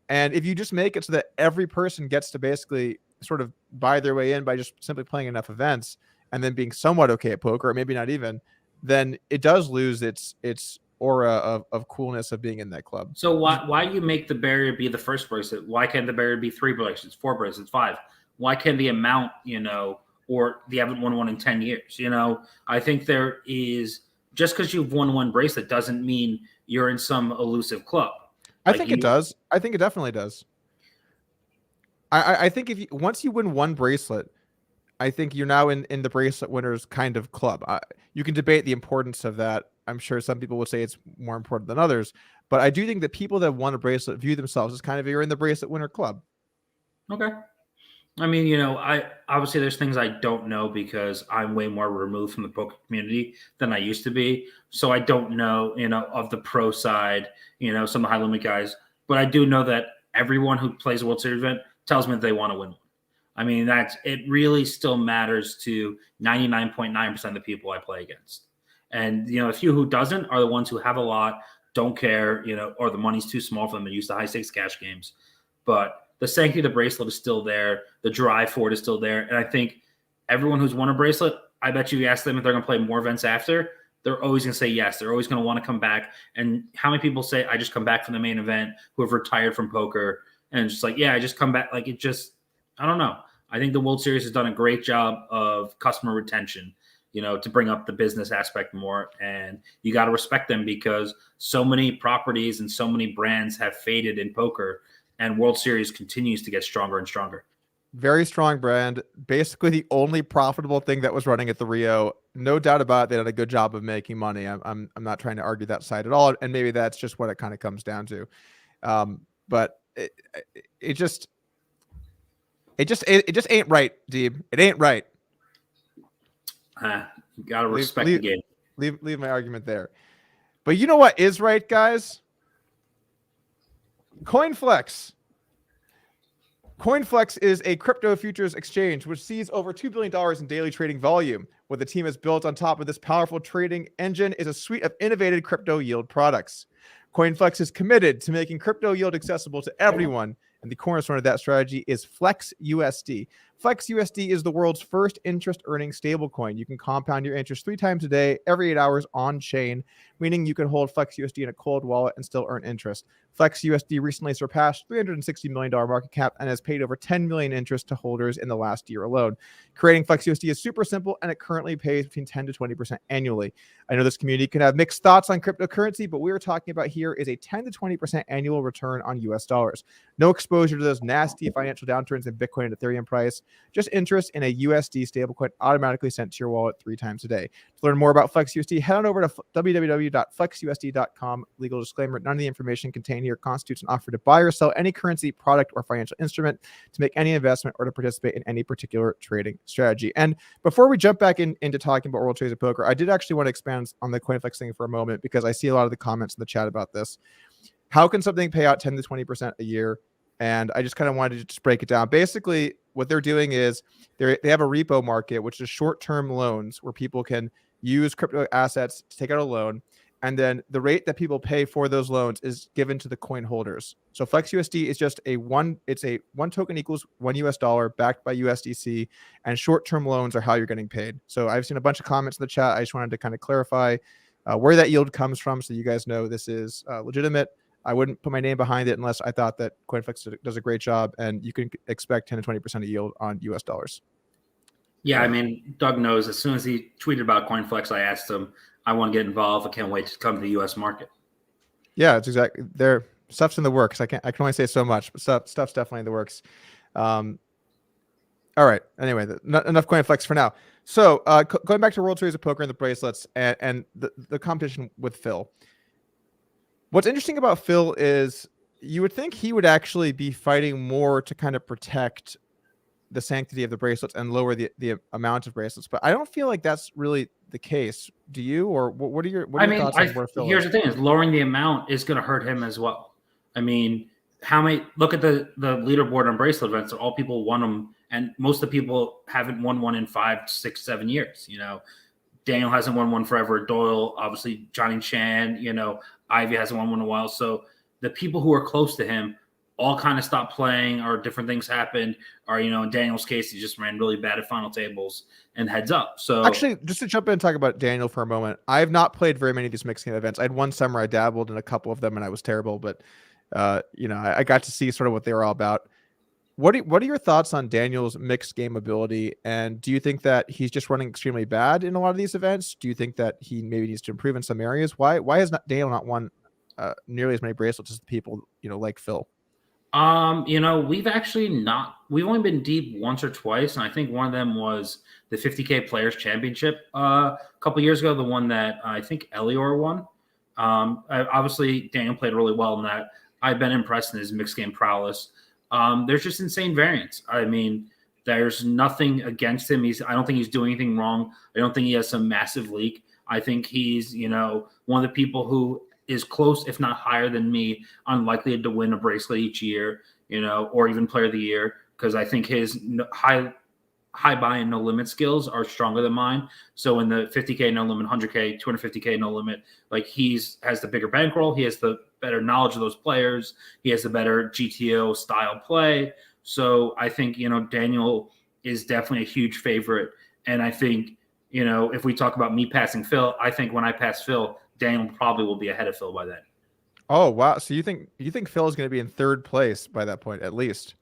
And if you just make it so that every person gets to basically sort of buy their way in by just simply playing enough events and then being somewhat okay at poker, or maybe not even, then it does lose its aura of coolness of being in that club. So why do you make the barrier be the first bracelet? Why can't the barrier be 3 bracelets, 4 bracelets, 5? Why can't the amount, or they haven't won one in 10 years? I think there is, just because you've won 1 bracelet doesn't mean you're in some elusive club. I think it does. I think it definitely does. I think once you win 1 bracelet, I think you're now in the bracelet winners kind of club. You can debate the importance of that. I'm sure some people would say it's more important than others, but I do think that people that won a bracelet view themselves as kind of, you're in the bracelet winner club. Okay. I mean, I obviously there's things I don't know because I'm way more removed from the poker community than I used to be. So I don't know, of the pro side, some of the high limit guys, but I do know that everyone who plays a World Series event tells me that they want to win one. I mean, it really still matters to 99.9% of the people I play against. And, the few who doesn't are the ones who have a lot, don't care, or the money's too small for them to use the high stakes cash games. But the sanctity of the bracelet is still there. The drive for it is still there. And I think everyone who's won a bracelet, I bet you ask them if they're going to play more events after, they're always going to say yes. They're always going to want to come back. And how many people say, I just come back from the main event who have retired from poker? And it's just like, yeah, I just come back. Like, I don't know. I think the World Series has done a great job of customer retention, to bring up the business aspect more. And you got to respect them because so many properties and so many brands have faded in poker, and World Series continues to get stronger and stronger. Very strong brand. Basically the only profitable thing that was running at the Rio. No doubt about it. They did a good job of making money. I'm not trying to argue that side at all. And maybe that's just what it kind of comes down to. But it just ain't right, Deeb. It ain't right. You gotta respect the game. Leave my argument there. But you know what is right, guys? CoinFLEX. CoinFLEX is a crypto futures exchange which sees over $2 billion in daily trading volume. What the team has built on top of this powerful trading engine is a suite of innovative crypto yield products. CoinFLEX is committed to making crypto yield accessible to everyone, and the cornerstone of that strategy is flexUSD. FlexUSD is the world's first interest-earning stablecoin. You can compound your interest 3 times a day, every 8 hours on-chain, meaning you can hold FlexUSD in a cold wallet and still earn interest. FlexUSD recently surpassed $360 million market cap and has paid over $10 million interest to holders in the last year alone. Creating FlexUSD is super simple, and it currently pays between 10 to 20% annually. I know this community can have mixed thoughts on cryptocurrency, but what we're talking about here is a 10 to 20% annual return on US dollars. No exposure to those nasty financial downturns in Bitcoin and Ethereum price. Just interest in a USD stablecoin automatically sent to your wallet 3 times a day. To learn more about FlexUSD, head on over to www.flexusd.com. Legal disclaimer: none of the information contained here constitutes an offer to buy or sell any currency, product, or financial instrument, to make any investment, or to participate in any particular trading strategy. And before we jump back into talking about World Series of Poker, I did actually want to expand on the CoinFLEX thing for a moment, because I see a lot of the comments in the chat about this. How can something pay out 10 to 20% a year? And I just kind of wanted to just break it down. Basically, what they're doing is they have a repo market, which is short-term loans where people can use crypto assets to take out a loan. And then the rate that people pay for those loans is given to the coin holders. So FlexUSD is just one token equals $1 backed by USDC, and short-term loans are how you're getting paid. So I've seen a bunch of comments in the chat. I just wanted to kind of clarify where that yield comes from, so you guys know this is legitimate. I wouldn't put my name behind it unless I thought that CoinFLEX does a great job, and you can expect 10 to 20% of yield on US dollars. Yeah, I mean, Doug knows as soon as he tweeted about CoinFLEX, I asked him, I want to get involved. I can't wait to come to the US market. Yeah, it's exactly there. Stuff's in the works. I can only say so much, but stuff's definitely in the works. All right. Anyway, enough CoinFLEX for now. So going back to World Series of Poker and the bracelets and the competition with Phil. What's interesting about Phil is you would think he would actually be fighting more to kind of protect the sanctity of the bracelets and lower the amount of bracelets, but I don't feel like that's really the case. Do you? Or what are your thoughts on where Phil here's the thing: is lowering the amount is going to hurt him as well. I mean, look at the leaderboard on bracelet events? All people won them, and most of the people haven't won one in 5, 6, 7 years. You know, Daniel hasn't won one forever. Doyle, obviously, Johnny Chan. You know, Ivy hasn't won one in a while. So the people who are close to him all kind of stopped playing, or different things happened, or, you know, in Daniel's case, he just ran really bad at final tables and heads up. So actually, just to jump in and talk about Daniel for a moment, I have not played very many of these mixed game events. I had one summer I dabbled in a couple of them and I was terrible, but you know, I got to see sort of what they were all about. What are your thoughts on Daniel's mixed game ability? And do you think that he's just running extremely bad in a lot of these events? Do you think that he maybe needs to improve in some areas? Why has Daniel not won nearly as many bracelets as the people, you know, like Phil? You know, we've only been deep once or twice, and I think one of them was the 50K Players Championship a couple years ago, the one that I think Elior won. Obviously, Daniel played really well in that. I've been impressed in his mixed game prowess. There's just insane variance. I mean, there's nothing against him. I don't think he's doing anything wrong. I don't think he has some massive leak. I think he's, you know, one of the people who is close, if not higher than me, unlikely to win a bracelet each year, you know, or even player of the year, because I think his high buy and no limit skills are stronger than mine. So in the 50K no limit, 100K, 250K no limit, like has the bigger bankroll. He has the better knowledge of those players. He has the better GTO style play. So I think, you know, Daniel is definitely a huge favorite. And I think, you know, if we talk about me passing Phil, I think when I pass Phil, Daniel probably will be ahead of Phil by then. Oh, wow. So you think Phil is going to be in third place by that point, at least?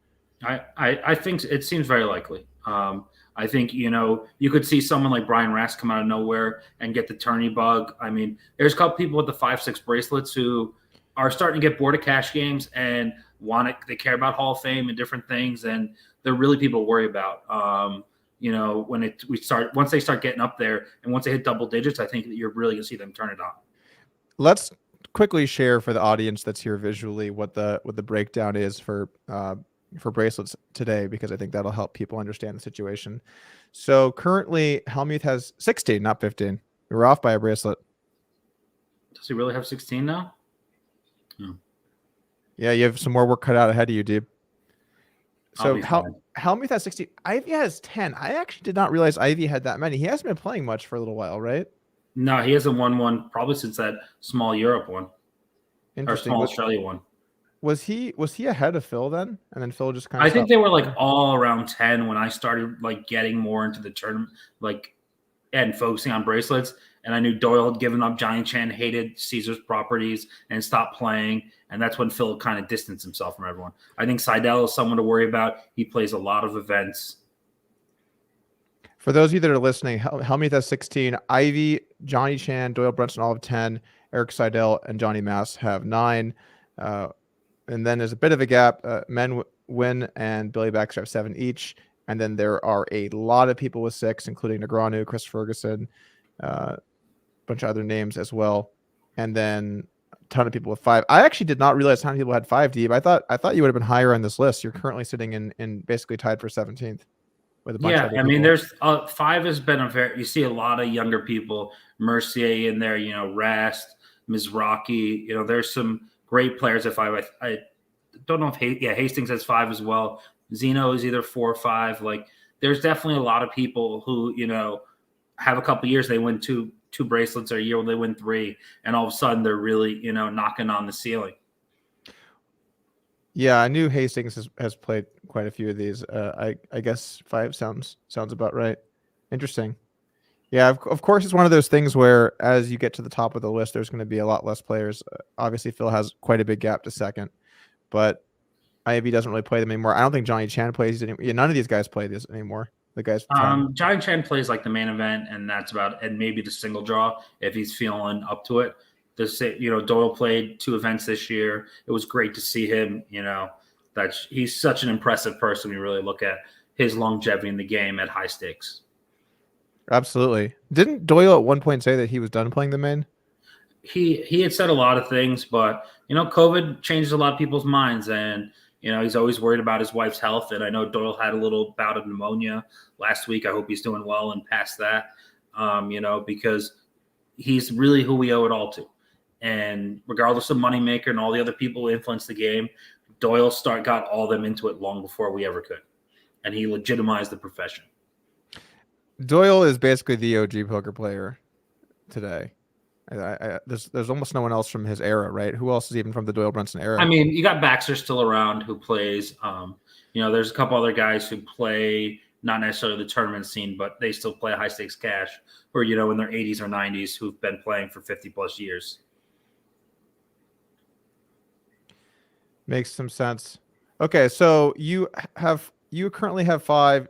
I think it seems very likely. I think, you know, you could see someone like Brian Rask come out of nowhere and get the tourney bug. I mean, there's a couple people with the 5-6 bracelets who are starting to get bored of cash games and they care about Hall of Fame and different things. And they're really people to worry about. You know, once they start getting up there and once they hit double digits, I think that you're really going to see them turn it on. Let's quickly share for the audience that's here visually what the breakdown is for bracelets today, because I think that'll help people understand the situation. So currently Hellmuth has 16, not 15. We were off by a bracelet. Does he really have 16 now? Yeah, you have some more work cut out ahead of you, Deeb. So Hellmuth has 16. Ivy has 10. I actually did not realize Ivy had that many. He hasn't been playing much for a little while, right? No, he hasn't won one probably since that small Europe one. Interesting. Or small Australia one. Was he ahead of Phil then? And then Phil just kind of I think they were like all around 10 when I started like getting more into the tournament, like, and focusing on bracelets. And I knew Doyle had given up. Johnny Chan hated Caesar's properties and stopped playing. And that's when Phil kind of distanced himself from everyone. I think Seidel is someone to worry about. He plays a lot of events. For those of you that are listening, Hellmuth has 16. Ivy, Johnny Chan, Doyle Brunson all have 10. Eric Seidel and Johnny Mass have 9. And then there's a bit of a gap. Men Win and Billy Baxter have 7 each. And then there are a lot of people with 6, including Negreanu, Chris Ferguson, a bunch of other names as well. And then a ton of people with 5. I actually did not realize how many people had 5, Deeb. I thought you would have been higher on this list. You're currently sitting in basically tied for 17th with a bunch of other I people. mean, there's 5 has been you see a lot of younger people, Mercier in there, Rast, Mizraki, there's some great players at 5. I don't know if Hastings has 5 as well. Zeno is either 4 or 5. Like, there's definitely a lot of people who, have a couple years, they win two bracelets, or a year when they win 3, and all of a sudden they're really, knocking on the ceiling. Yeah, I knew Hastings has played quite a few of these. I guess 5 sounds about right. Interesting. Yeah, of course, it's one of those things where as you get to the top of the list, there's going to be a lot less players. Obviously, Phil has quite a big gap to second, but IAV doesn't really play them anymore. I don't think Johnny Chan plays anymore. Yeah, none of these guys play this anymore. The guys. Johnny Chan plays like the main event, and that's about, and maybe the single draw if he's feeling up to it. Doyle played 2 events this year. It was great to see him. He's such an impressive person. We really look at his longevity in the game at high stakes. Absolutely. Didn't Doyle at one point say that he was done playing the main? He had said a lot of things, but COVID changes a lot of people's minds, and he's always worried about his wife's health. And I know Doyle had a little bout of pneumonia last week. I hope he's doing well and past that. Because he's really who we owe it all to. And regardless of Moneymaker and all the other people who influenced the game, Doyle got all them into it long before we ever could. And he legitimized the profession. Doyle is basically the OG poker player today. There's almost no one else from his era, right? Who else is even from the Doyle Brunson era? I mean, you got Baxter still around who plays. There's a couple other guys who play not necessarily the tournament scene, but they still play high stakes cash, or in their 80s or 90s, who've been playing for 50 plus years. Makes some sense. Okay, so you currently have 5.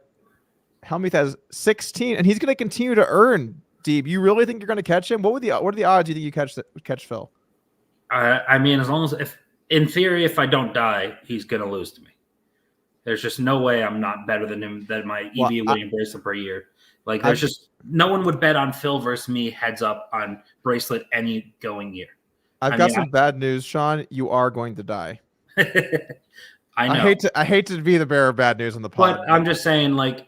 Hellmuth has 16, and he's going to continue to earn. Deeb, you really think you're going to catch him? What are the odds you think you catch Phil? I mean, as long as in theory, if I don't die, he's going to lose to me. There's just no way I'm not better than him, that my EV winning bracelet per year. Like, there's just no one would bet on Phil versus me heads up on bracelet any going year. I've got some bad news, Shaun. You are going to die. I know. I hate to be the bearer of bad news on the pod. But I'm just saying, like,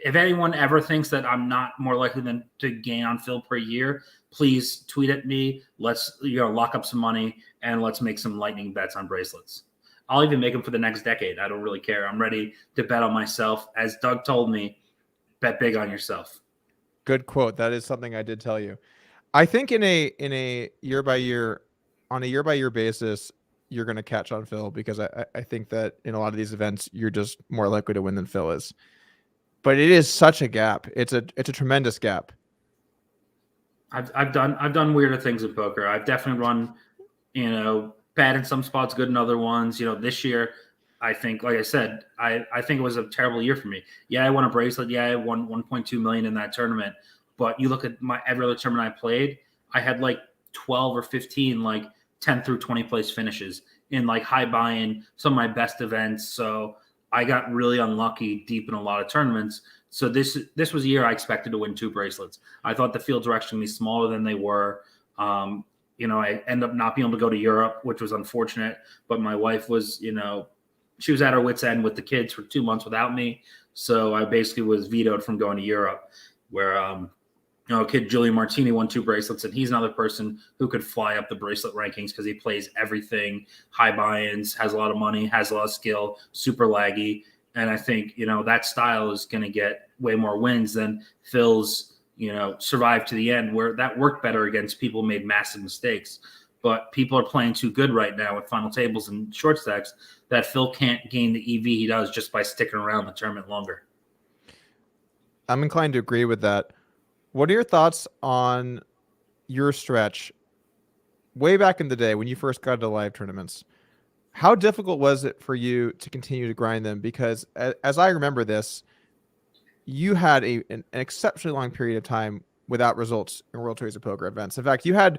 if anyone ever thinks that I'm not more likely than to gain on Phil per year, please tweet at me. Let's lock up some money and let's make some lightning bets on bracelets. I'll even make them for the next decade. I don't really care. I'm ready to bet on myself. As Doug told me, bet big on yourself. Good quote. That is something I did tell you. I think on a year by year basis, you're going to catch on Phil, because I think that in a lot of these events, you're just more likely to win than Phil is. But it is such a gap. It's a tremendous gap. I've done weirder things in poker. I've definitely run, bad in some spots, good in other ones. This year, I think, like I said, I think it was a terrible year for me. Yeah, I won a bracelet. Yeah, I won 1.2 million in that tournament. But you look at every other tournament I played, I had like 12 or 15, like 10 through 20 place finishes in like high buy-in, some of my best events. So I got really unlucky deep in a lot of tournaments. So this was a year I expected to win 2 bracelets. I thought the fields were actually smaller than they were. I ended up not being able to go to Europe, which was unfortunate. But my wife was, she was at her wit's end with the kids for 2 months without me. So I basically was vetoed from going to Europe, where kid Julian Martini won 2 bracelets, and he's another person who could fly up the bracelet rankings because he plays everything, high buy-ins, has a lot of money, has a lot of skill, super laggy. And I think, that style is going to get way more wins than Phil's, survive to the end, where that worked better against people who made massive mistakes. But people are playing too good right now with final tables and short stacks that Phil can't gain the EV he does just by sticking around the tournament longer. I'm inclined to agree with that. What are your thoughts on your stretch way back in the day when you first got into live tournaments? How difficult was it for you to continue to grind them? Because as I remember this, you had an exceptionally long period of time without results in World Series of Poker events. In fact, you had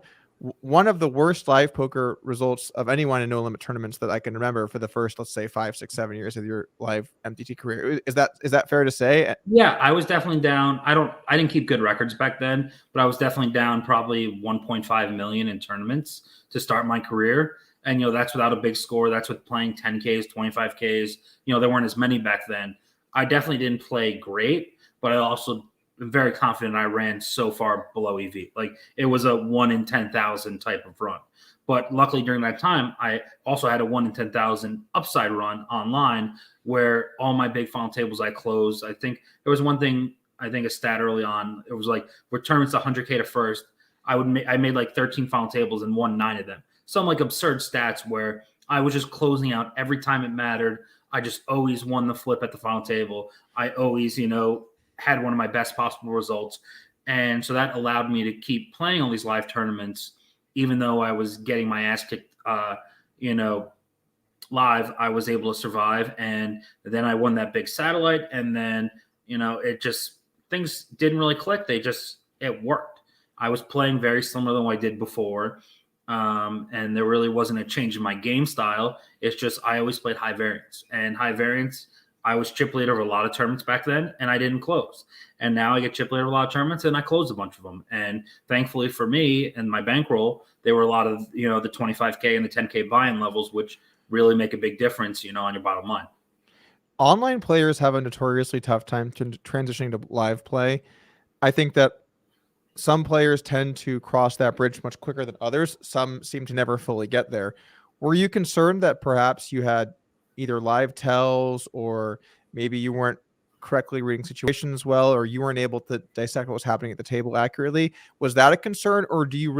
one of the worst live poker results of anyone in no limit tournaments that I can remember for the first, let's say 5, 6, 7 years of your live MTT career. Is that fair to say? Yeah, I was definitely down. I didn't keep good records back then, but I was definitely down probably 1.5 million in tournaments to start my career. And, that's without a big score. That's with playing 10Ks, 25Ks. There weren't as many back then. I definitely didn't play great, but I also am very confident I ran so far below EV. Like, it was a 1 in 10,000 type of run. But luckily during that time, I also had a 1 in 10,000 upside run online where all my big final tables I closed. I think there was one thing, a stat early on. It was like, for tournaments 100K to first, I made like 13 final tables and won 9 of them. Some like absurd stats where I was just closing out every time it mattered. I just always won the flip at the final table. I always, had one of my best possible results. And so that allowed me to keep playing all these live tournaments, even though I was getting my ass kicked, live. I was able to survive. And then I won that big satellite. And then, things didn't really click. It worked. I was playing very similar than what I did before. And there really wasn't a change in my game style. It's just I always played high variance. And high variance, I was chip leader of a lot of tournaments back then, and I didn't close. And now I get chip leader of a lot of tournaments, and I close a bunch of them. And thankfully for me and my bankroll, there were a lot of, the 25K and the 10K buy-in levels, which really make a big difference, on your bottom line. Online players have a notoriously tough time transitioning to live play. I think that some players tend to cross that bridge much quicker than others. Some seem to never fully get there. Were you concerned that perhaps you had either live tells, or maybe you weren't correctly reading situations well, or you weren't able to dissect what was happening at the table accurately? Was that a concern, or would you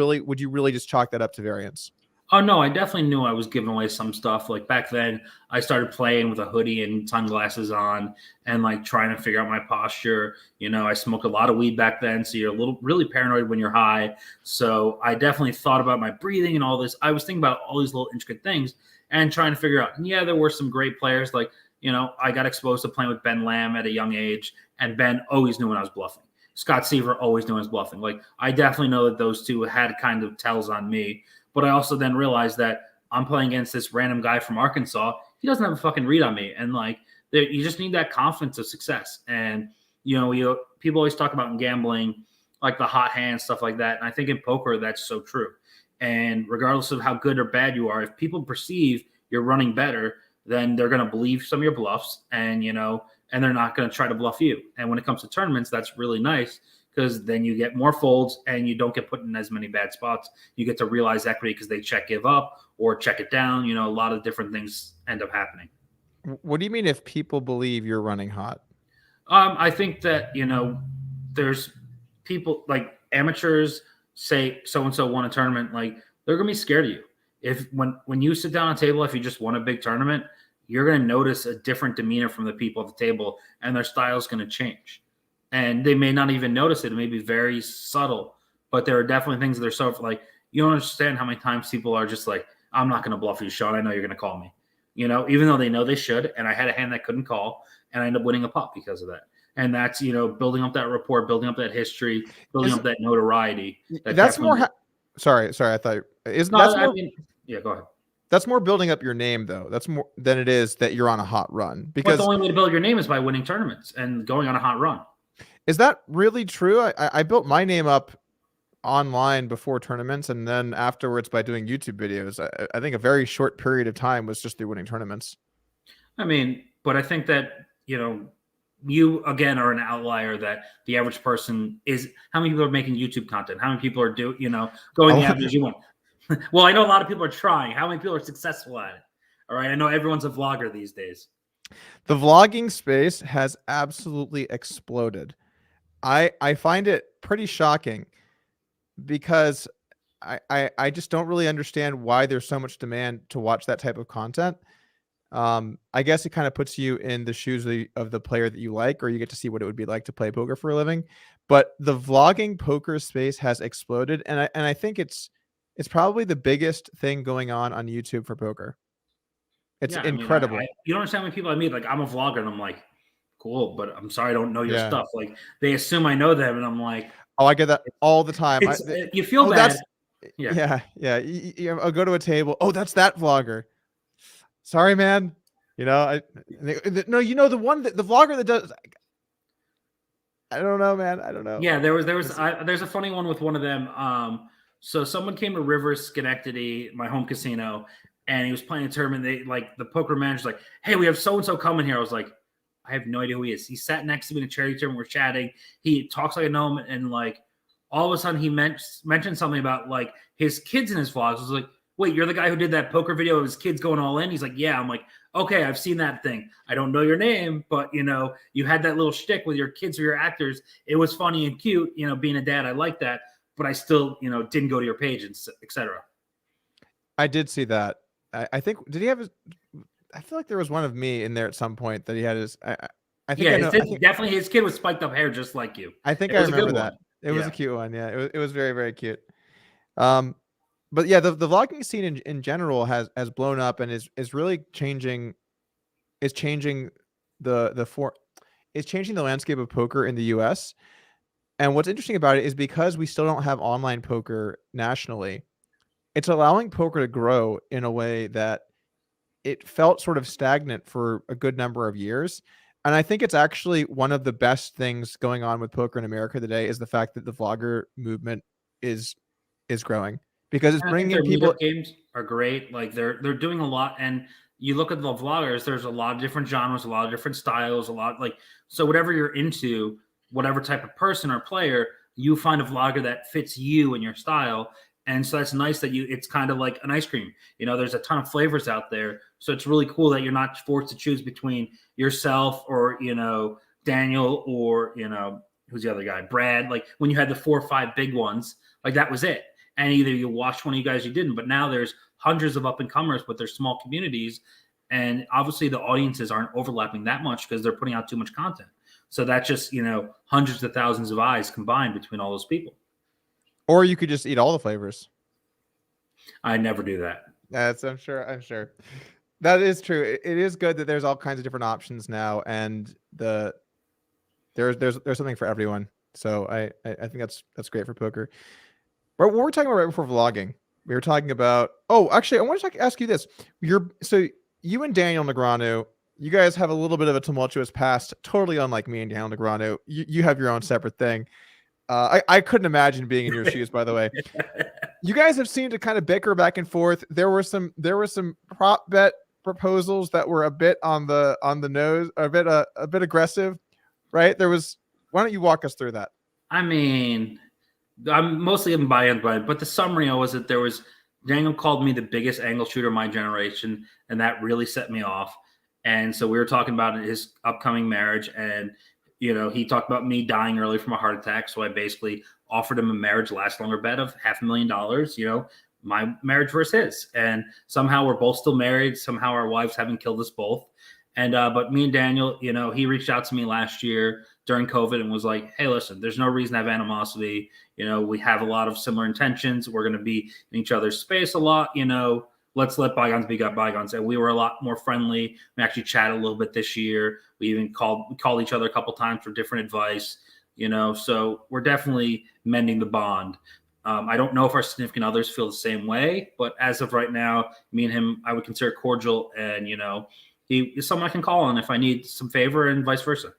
really just chalk that up to variance? Oh, no, I definitely knew I was giving away some stuff. Like back then, I started playing with a hoodie and sunglasses on and like trying to figure out my posture. I smoked a lot of weed back then, so you're really paranoid when you're high. So I definitely thought about my breathing and all this. I was thinking about all these little intricate things and trying to figure out. And yeah, there were some great players. Like, I got exposed to playing with Ben Lamb at a young age, and Ben always knew when I was bluffing. Scott Seaver always knew I was bluffing. Like, I definitely know that those two had kind of tells on me. But I also then realized that I'm playing against this random guy from Arkansas. He doesn't have a fucking read on me. And like, you just need that confidence of success. And, people always talk about in gambling, like the hot hand, stuff like that. And I think in poker, that's so true. And regardless of how good or bad you are, if people perceive you're running better, then they're going to believe some of your bluffs and they're not going to try to bluff you. And when it comes to tournaments, that's really nice, because then you get more folds and you don't get put in as many bad spots. You get to realize equity because they check give up or check it down. A lot of different things end up happening. What do you mean if people believe you're running hot? I think that, there's people like amateurs say so-and-so won a tournament. Like, they're going to be scared of you. If when you sit down on a table, if you just won a big tournament, you're going to notice a different demeanor from the people at the table, and their style is going to change. And they may not even notice it. It may be very subtle, but there are definitely things that are so like, you don't understand how many times people are just like, I'm not going to bluff you, Shaun. I know you're going to call me, even though they know they should. And I had a hand that couldn't call, and I ended up winning a pot because of that. And that's, building up that rapport, building up that history, building up that notoriety. That's more. Sorry. I thought yeah, go ahead. That's more building up your name, though. That's more than it is that you're on a hot run. Because the only way to build your name is by winning tournaments and going on a hot run. Is that really true? I built my name up online before tournaments, and then afterwards by doing YouTube videos. I think a very short period of time was just through winning tournaments. I mean, but I think that, you again are an outlier that the average person is. How many people are making YouTube content? How many people are going the average you want? Well, I know a lot of people are trying. How many people are successful at it? All right. I know everyone's a vlogger these days. The vlogging space has absolutely exploded. I find it pretty shocking, because I just don't really understand why there's so much demand to watch that type of content. I guess it kind of puts you in the shoes of the player that you like, or you get to see what it would be like to play poker for a living. But the vlogging poker space has exploded, and I think it's probably the biggest thing going on YouTube for poker. It's incredible. You don't understand how many people I meet. Like, I'm a vlogger, and I'm like, cool, but I'm sorry I don't know your stuff. Like, they assume I know them, and I'm like, oh, I get that all the time. You feel bad. Yeah. I'll go to a table. Oh, that's that vlogger. Sorry, man. You know, no, you know, the vlogger that does. I don't know, man. I don't know. Yeah, there's a funny one with one of them. So someone came to Rivers Schenectady, my home casino, and he was playing a tournament. They like the poker manager's like, "Hey, we have so and so coming here." I was like, "I have no idea who he is." He sat next to me in a charity tournament. We're chatting. He talks like a gnome, and like all of a sudden he mentioned something about like his kids in his vlogs. I was like, "Wait, you're the guy who did that poker video of his kids going all in?" He's like, "Yeah." I'm like, "Okay, I've seen that thing. I don't know your name, but you know, you had that little shtick with your kids or your actors. It was funny and cute. You know, being a dad, I like that, but I still, you know, didn't go to your page and etc." I did see that. I think did he have his? I feel like there was one of me in there at some point that he had his. I think Yeah, I know. definitely his kid with spiked up hair just like you. I think It I was a remember good that. one. It was a cute one. Yeah, it was very, very cute. But yeah, the vlogging scene in general has blown up and is really changing. Is changing is changing the landscape of poker in the U.S. And what's interesting about it is because we still don't have online poker nationally, it's allowing poker to grow in a way that it felt sort of stagnant for a good number of years. And I think it's actually one of the best things going on with poker in America today is the fact that the vlogger movement is growing because it's And I think bringing their in people. meetup games are great. Like they're doing a lot, and you look at the vloggers. There's a lot of different genres, a lot of different styles, a lot like so. Whatever you're into, whatever type of person or player, you find a vlogger that fits you and your style. And so that's nice that it's kind of like an ice cream. You know, there's a ton of flavors out there. So it's really cool that you're not forced to choose between yourself or, you know, Daniel or, you know, who's the other guy? Brad. Like when you had the 4 or 5 big ones, like that was it. And either you watched one of you guys, you didn't. But now there's hundreds of up and comers, but there's small communities. And obviously the audiences aren't overlapping that much because they're putting out too much content. So that's just, you know, hundreds of thousands of eyes combined between all those people. Or you could just eat all the flavors. I never do that. That's I'm sure. That is true. It is good that there's all kinds of different options now, and there's something for everyone. So I think that's great for poker. But what we're talking about right before vlogging, we were talking about. Oh, actually, I want to ask you this. So you and Daniel Negreanu, you guys have a little bit of a tumultuous past, totally unlike me and Daniel Negreanu. You have your own separate thing. I couldn't imagine being in your shoes, by the way. You guys have seemed to kind of bicker back and forth. There were some prop bet proposals that were a bit on the nose, a bit aggressive, right? Why don't you walk us through that? I mean, I'm mostly in buy-in, but the summary was that Daniel called me the biggest angle shooter of my generation, and that really set me off. And so we were talking about his upcoming marriage, and you know, he talked about me dying early from a heart attack. So I basically offered him a marriage last longer bet of $500,000, you know, my marriage versus his. And somehow we're both still married. Somehow our wives haven't killed us both. And, but me and Daniel, you know, he reached out to me last year during COVID and was like, hey, listen, there's no reason to have animosity. You know, we have a lot of similar intentions. We're going to be in each other's space a lot, you know, let's let bygones be bygones. And we were a lot more friendly. We actually chatted a little bit this year. We even called each other a couple times for different advice, you know, so we're definitely mending the bond. I don't know if our significant others feel the same way, but as of right now, me and him, I would consider cordial, and, you know, he is someone I can call on if I need some favor and vice versa.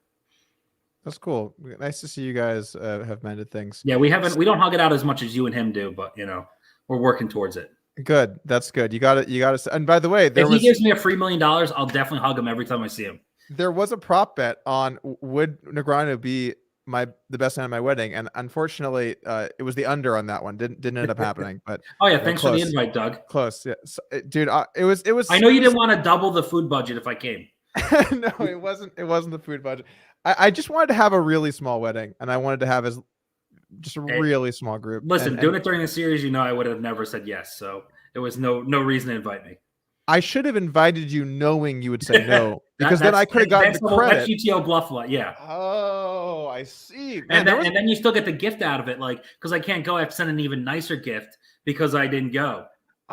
That's cool. Nice to see you guys have mended things. Yeah, we don't hug it out as much as you and him do, but, you know, we're working towards it. Good. That's good. You got it. And by the way, if he gives me a free $1 million, I'll definitely hug him every time I see him. There was a prop bet on would Negreanu be the best man at my wedding, and unfortunately, it was the under on that one. Didn't end up happening. But oh yeah, thanks for the invite, Doug. Close, yeah, so, dude. It was. I know you didn't want to double the food budget if I came. No, it wasn't the food budget. I just wanted to have a really small wedding, and I wanted to have just a really small group. Listen, doing it during the series, you know, I would have never said yes. So there was no reason to invite me. I should have invited you knowing you would say no, because then I could have gotten the credit. That's GTO bluff, yeah. Oh, I see. Man, and then you still get the gift out of it, like, because I can't go, I have to send an even nicer gift because I didn't go.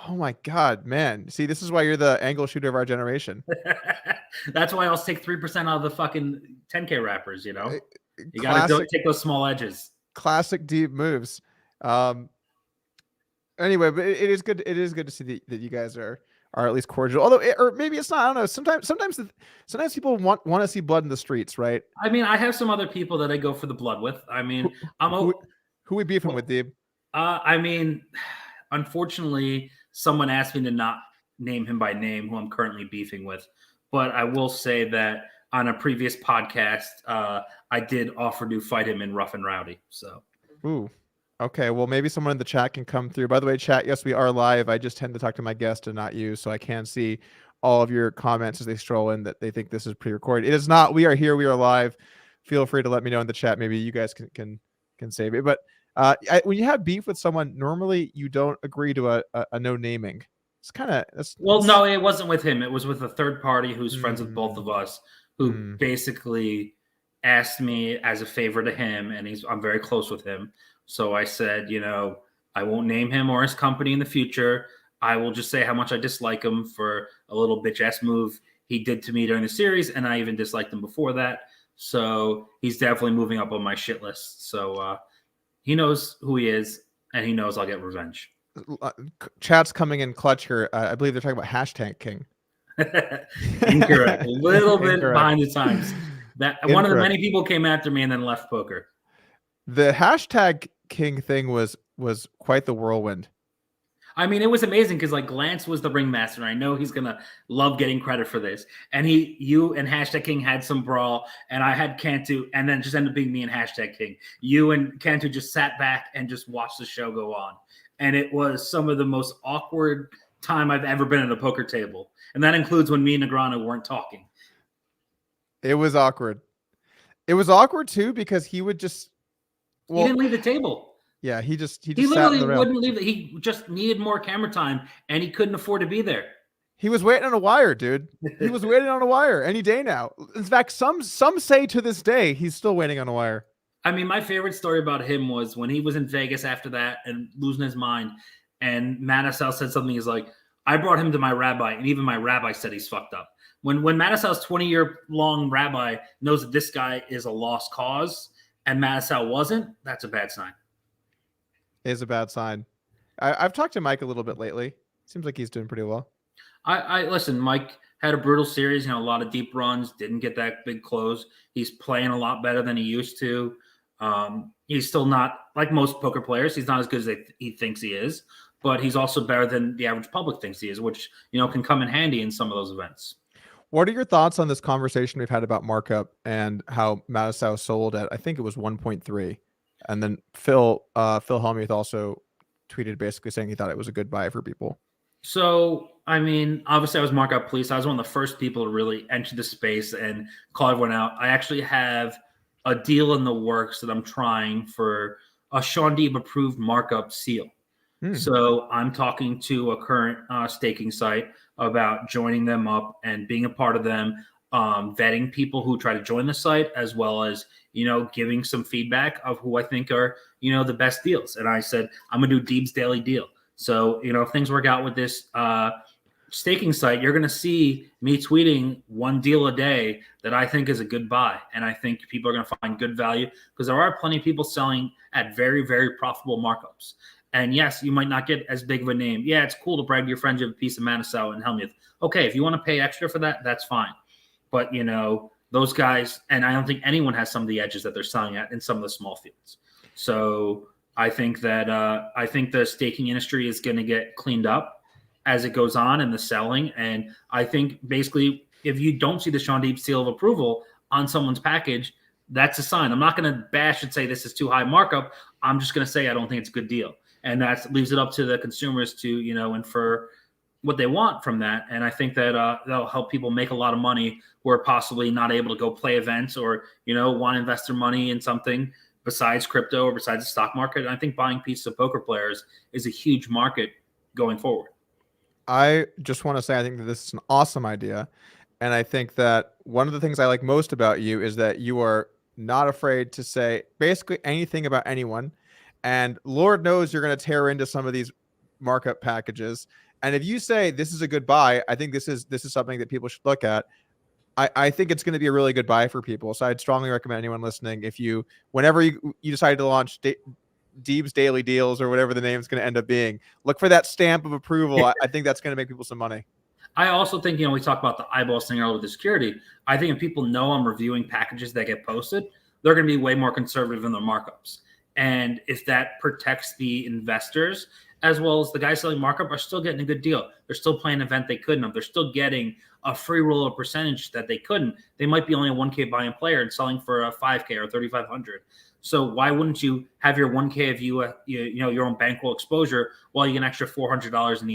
Oh my God, man. See, this is why you're the angle shooter of our generation. That's why I'll take 3% out of the fucking 10K wrappers, you know? You got to take those small edges. Classic deep moves. Anyway, but it is good. It is good to see that you guys are at least cordial. Although, or maybe it's not. I don't know. Sometimes people want to see blood in the streets, right? I mean, I have some other people that I go for the blood with. I mean, Who we beefing with, Deeb? I mean, unfortunately, someone asked me to not name him by name who I'm currently beefing with. But I will say that on a previous podcast, I did offer to fight him in Rough and Rowdy. So, ooh, okay. Well, maybe someone in the chat can come through. By the way, chat, yes, we are live. I just tend to talk to my guest and not you, so I can see all of your comments as they stroll in that they think this is pre-recorded. It is not. We are here. We are live. Feel free to let me know in the chat. Maybe you guys can save it. But when you have beef with someone, normally you don't agree to a no naming. It's kind of no, it wasn't with him. It was with a third party who's friends with both of us, who basically asked me as a favor to him, and I'm very close with him. So I said, I won't name him or his company in the future. I will just say how much I dislike him for a little bitch ass move he did to me during the series, and I even disliked him before that. So he's definitely moving up on my shit list. So he knows who he is, and he knows I'll get revenge. Chat's coming in clutch here. I believe they're talking about hashtag king. Incorrect. A little bit behind the times. Incorrect. One of the many people came after me and then left poker. The hashtag king thing was quite the whirlwind. I mean, it was amazing because like Glance was the ringmaster, and I know he's gonna love getting credit for this. And you and hashtag king had some brawl, and I had Cantu, and then it just ended up being me and hashtag king. You and Cantu just sat back and just watched the show go on. And it was some of the most awkward time I've ever been at a poker table. And that includes when me and Negreanu weren't talking. It was awkward. It was awkward too because he would just he didn't leave the table. Yeah, he literally wouldn't leave. He just needed more camera time, and he couldn't afford to be there. He was waiting on a wire, dude. He was waiting on a wire any day now. In fact, some say to this day he's still waiting on a wire. I mean, my favorite story about him was when he was in Vegas after that and losing his mind, and Manasau said something. He's like, I brought him to my rabbi, and even my rabbi said he's fucked up. When Manasau's 20-year-long rabbi knows that this guy is a lost cause and Manasau wasn't, that's a bad sign. It is a bad sign. I've talked to Mike a little bit lately. Seems like he's doing pretty well. I listen, Mike had a brutal series, a lot of deep runs, didn't get that big close. He's playing a lot better than he used to. He's still not, like most poker players, he's not as good as he thinks he is, but he's also better than the average public thinks he is, which, can come in handy in some of those events. What are your thoughts on this conversation we've had about markup and how Manasau sold at, I think it was 1.3. And then Phil Hellmuth also tweeted basically saying he thought it was a good buy for people. So, I mean, obviously I was markup police. I was one of the first people to really enter the space and call everyone out. I actually have a deal in the works that I'm trying for a Shaun Deeb approved markup seal. So I'm talking to a current staking site about joining them up and being a part of them, vetting people who try to join the site, as well as, giving some feedback of who I think are, the best deals. And I said, I'm going to do Deeb's daily deal. So, if things work out with this staking site, you're going to see me tweeting one deal a day that I think is a good buy. And I think people are going to find good value because there are plenty of people selling at very, very profitable markups. And yes, you might not get as big of a name. Yeah, it's cool to brag to your friends you have a piece of Manasau and Hellmuth. Okay, if you want to pay extra for that, that's fine. But, those guys, and I don't think anyone has some of the edges that they're selling at in some of the small fields. So I think that the staking industry is going to get cleaned up as it goes on in the selling. And I think basically if you don't see the Shaun Deeb seal of approval on someone's package, that's a sign. I'm not going to bash and say this is too high markup. I'm just going to say I don't think it's a good deal. And that leaves it up to the consumers to, infer what they want from that. And I think that that'll help people make a lot of money who are possibly not able to go play events or, want to invest their money in something besides crypto or besides the stock market. And I think buying pieces of poker players is a huge market going forward. I just want to say I think that this is an awesome idea. And I think that one of the things I like most about you is that you are not afraid to say basically anything about anyone. And Lord knows you're going to tear into some of these markup packages. And if you say this is a good buy, I think this is something that people should look at. I think it's going to be a really good buy for people. So I'd strongly recommend anyone listening, if whenever you decide to launch Deeb's Daily Deals or whatever the name's going to end up being. Look for that stamp of approval. I think that's going to make people some money. I also think, we talk about the eyeballs thing earlier with the security. I think if people know I'm reviewing packages that get posted, they're going to be way more conservative in their markups. And if that protects the investors, as well as the guys selling markup are still getting a good deal. They're still playing an event they couldn't have. They're still getting a free roll of percentage that they couldn't. They might be only a 1K buy-in player and selling for a 5K or 3,500. So why wouldn't you have your 1K of your own bankroll exposure while you get an extra $400 in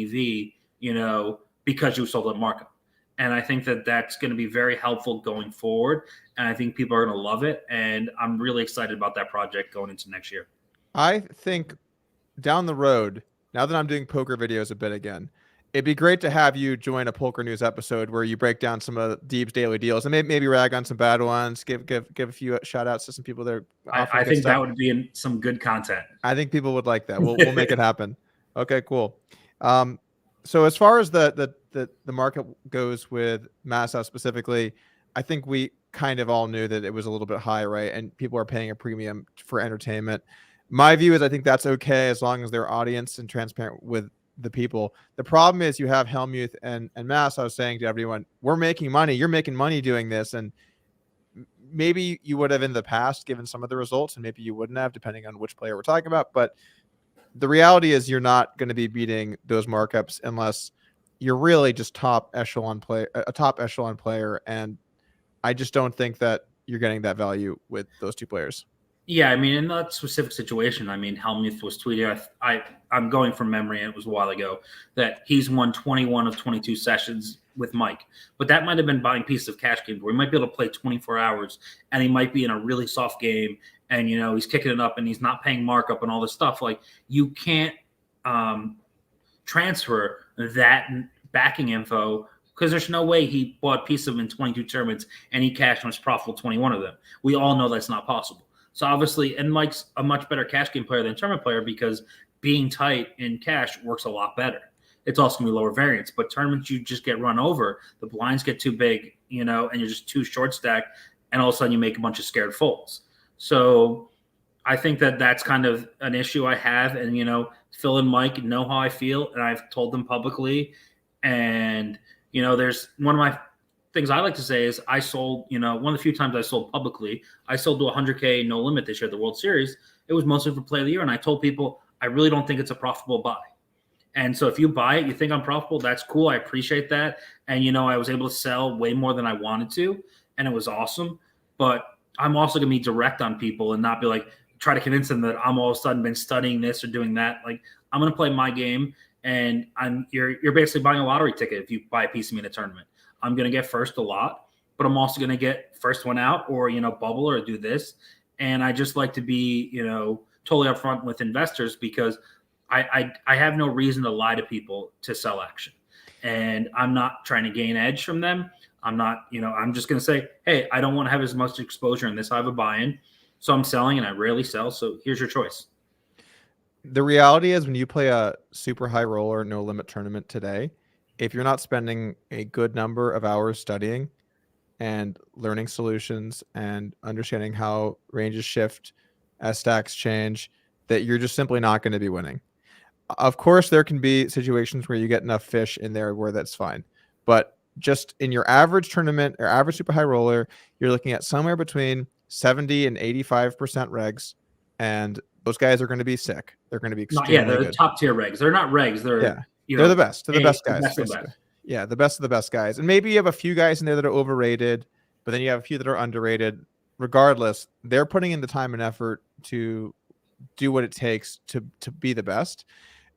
EV, because you sold at markup? And I think that that's going to be very helpful going forward. And I think people are going to love it. And I'm really excited about that project going into next year. I think down the road, now that I'm doing poker videos a bit again, it'd be great to have you join a Poker News episode where you break down some of Deeb's daily deals and maybe rag on some bad ones, give a few shout outs to some people that are I think that would be some good content. I think people would like that. We'll make it happen. Okay, cool. So as far as the market goes with Masso specifically, I think we kind of all knew that it was a little bit high, right? And people are paying a premium for entertainment. My view is I think that's okay as long as they're audience and transparent with the people. The problem is you have Hellmuth and Masso saying to everyone, we're making money. You're making money doing this. And maybe you would have in the past given some of the results and maybe you wouldn't have, depending on which player we're talking about. But the reality is you're not going to be beating those markups unless you're really just a top echelon player. And I just don't think that you're getting that value with those two players. Yeah, in that specific situation, Hellmuth was tweeting, I'm going from memory, and it was a while ago, that he's won 21 of 22 sessions with Mike. But that might have been buying pieces of cash games where he might be able to play 24 hours, and he might be in a really soft game, and, he's kicking it up, and he's not paying markup and all this stuff. Like, you can't transfer that backing info because there's no way he bought a piece of them in 22 tournaments, and he cashed and was profitable 21 of them. We all know that's not possible. So obviously, and Mike's a much better cash game player than tournament player because being tight in cash works a lot better. It's also going to be lower variance, but tournaments you just get run over, the blinds get too big, and you're just too short stacked, and all of a sudden you make a bunch of scared folds. So I think that that's kind of an issue I have, and Phil and Mike know how I feel, and I've told them publicly. And there's one of my things I like to say is I sold, one of the few times I sold publicly, I sold to 100K no limit this year at the World Series. It was mostly for play of the year. And I told people, I really don't think it's a profitable buy. And so if you buy it, you think I'm profitable, that's cool. I appreciate that. And, I was able to sell way more than I wanted to. And it was awesome. But I'm also going to be direct on people and not be like, try to convince them that I'm all of a sudden been studying this or doing that. Like, I'm going to play my game. And you're basically buying a lottery ticket if you buy a piece of me in a tournament. I'm going to get first a lot, but I'm also going to get first one out or, bubble or do this. And I just like to be, totally upfront with investors because I have no reason to lie to people to sell action. And I'm not trying to gain edge from them. I'm not, I'm just going to say, hey, I don't want to have as much exposure in this. I have a buy-in. So I'm selling and I rarely sell. So here's your choice. The reality is when you play a super high roller, no limit tournament today, if you're not spending a good number of hours studying and learning solutions and understanding how ranges shift as stacks change, that you're just simply not going to be winning. Of course, there can be situations where you get enough fish in there where that's fine. But just in your average tournament or average super high roller, you're looking at somewhere between 70 and 85% regs. And those guys are going to be sick. They're going to be extremely they're good. The top tier regs. They're not regs. They're they're the best. They're the best guys. The best. Yeah, the best of the best guys. And maybe you have a few guys in there that are overrated, but then you have a few that are underrated. Regardless, they're putting in the time and effort to do what it takes to be the best.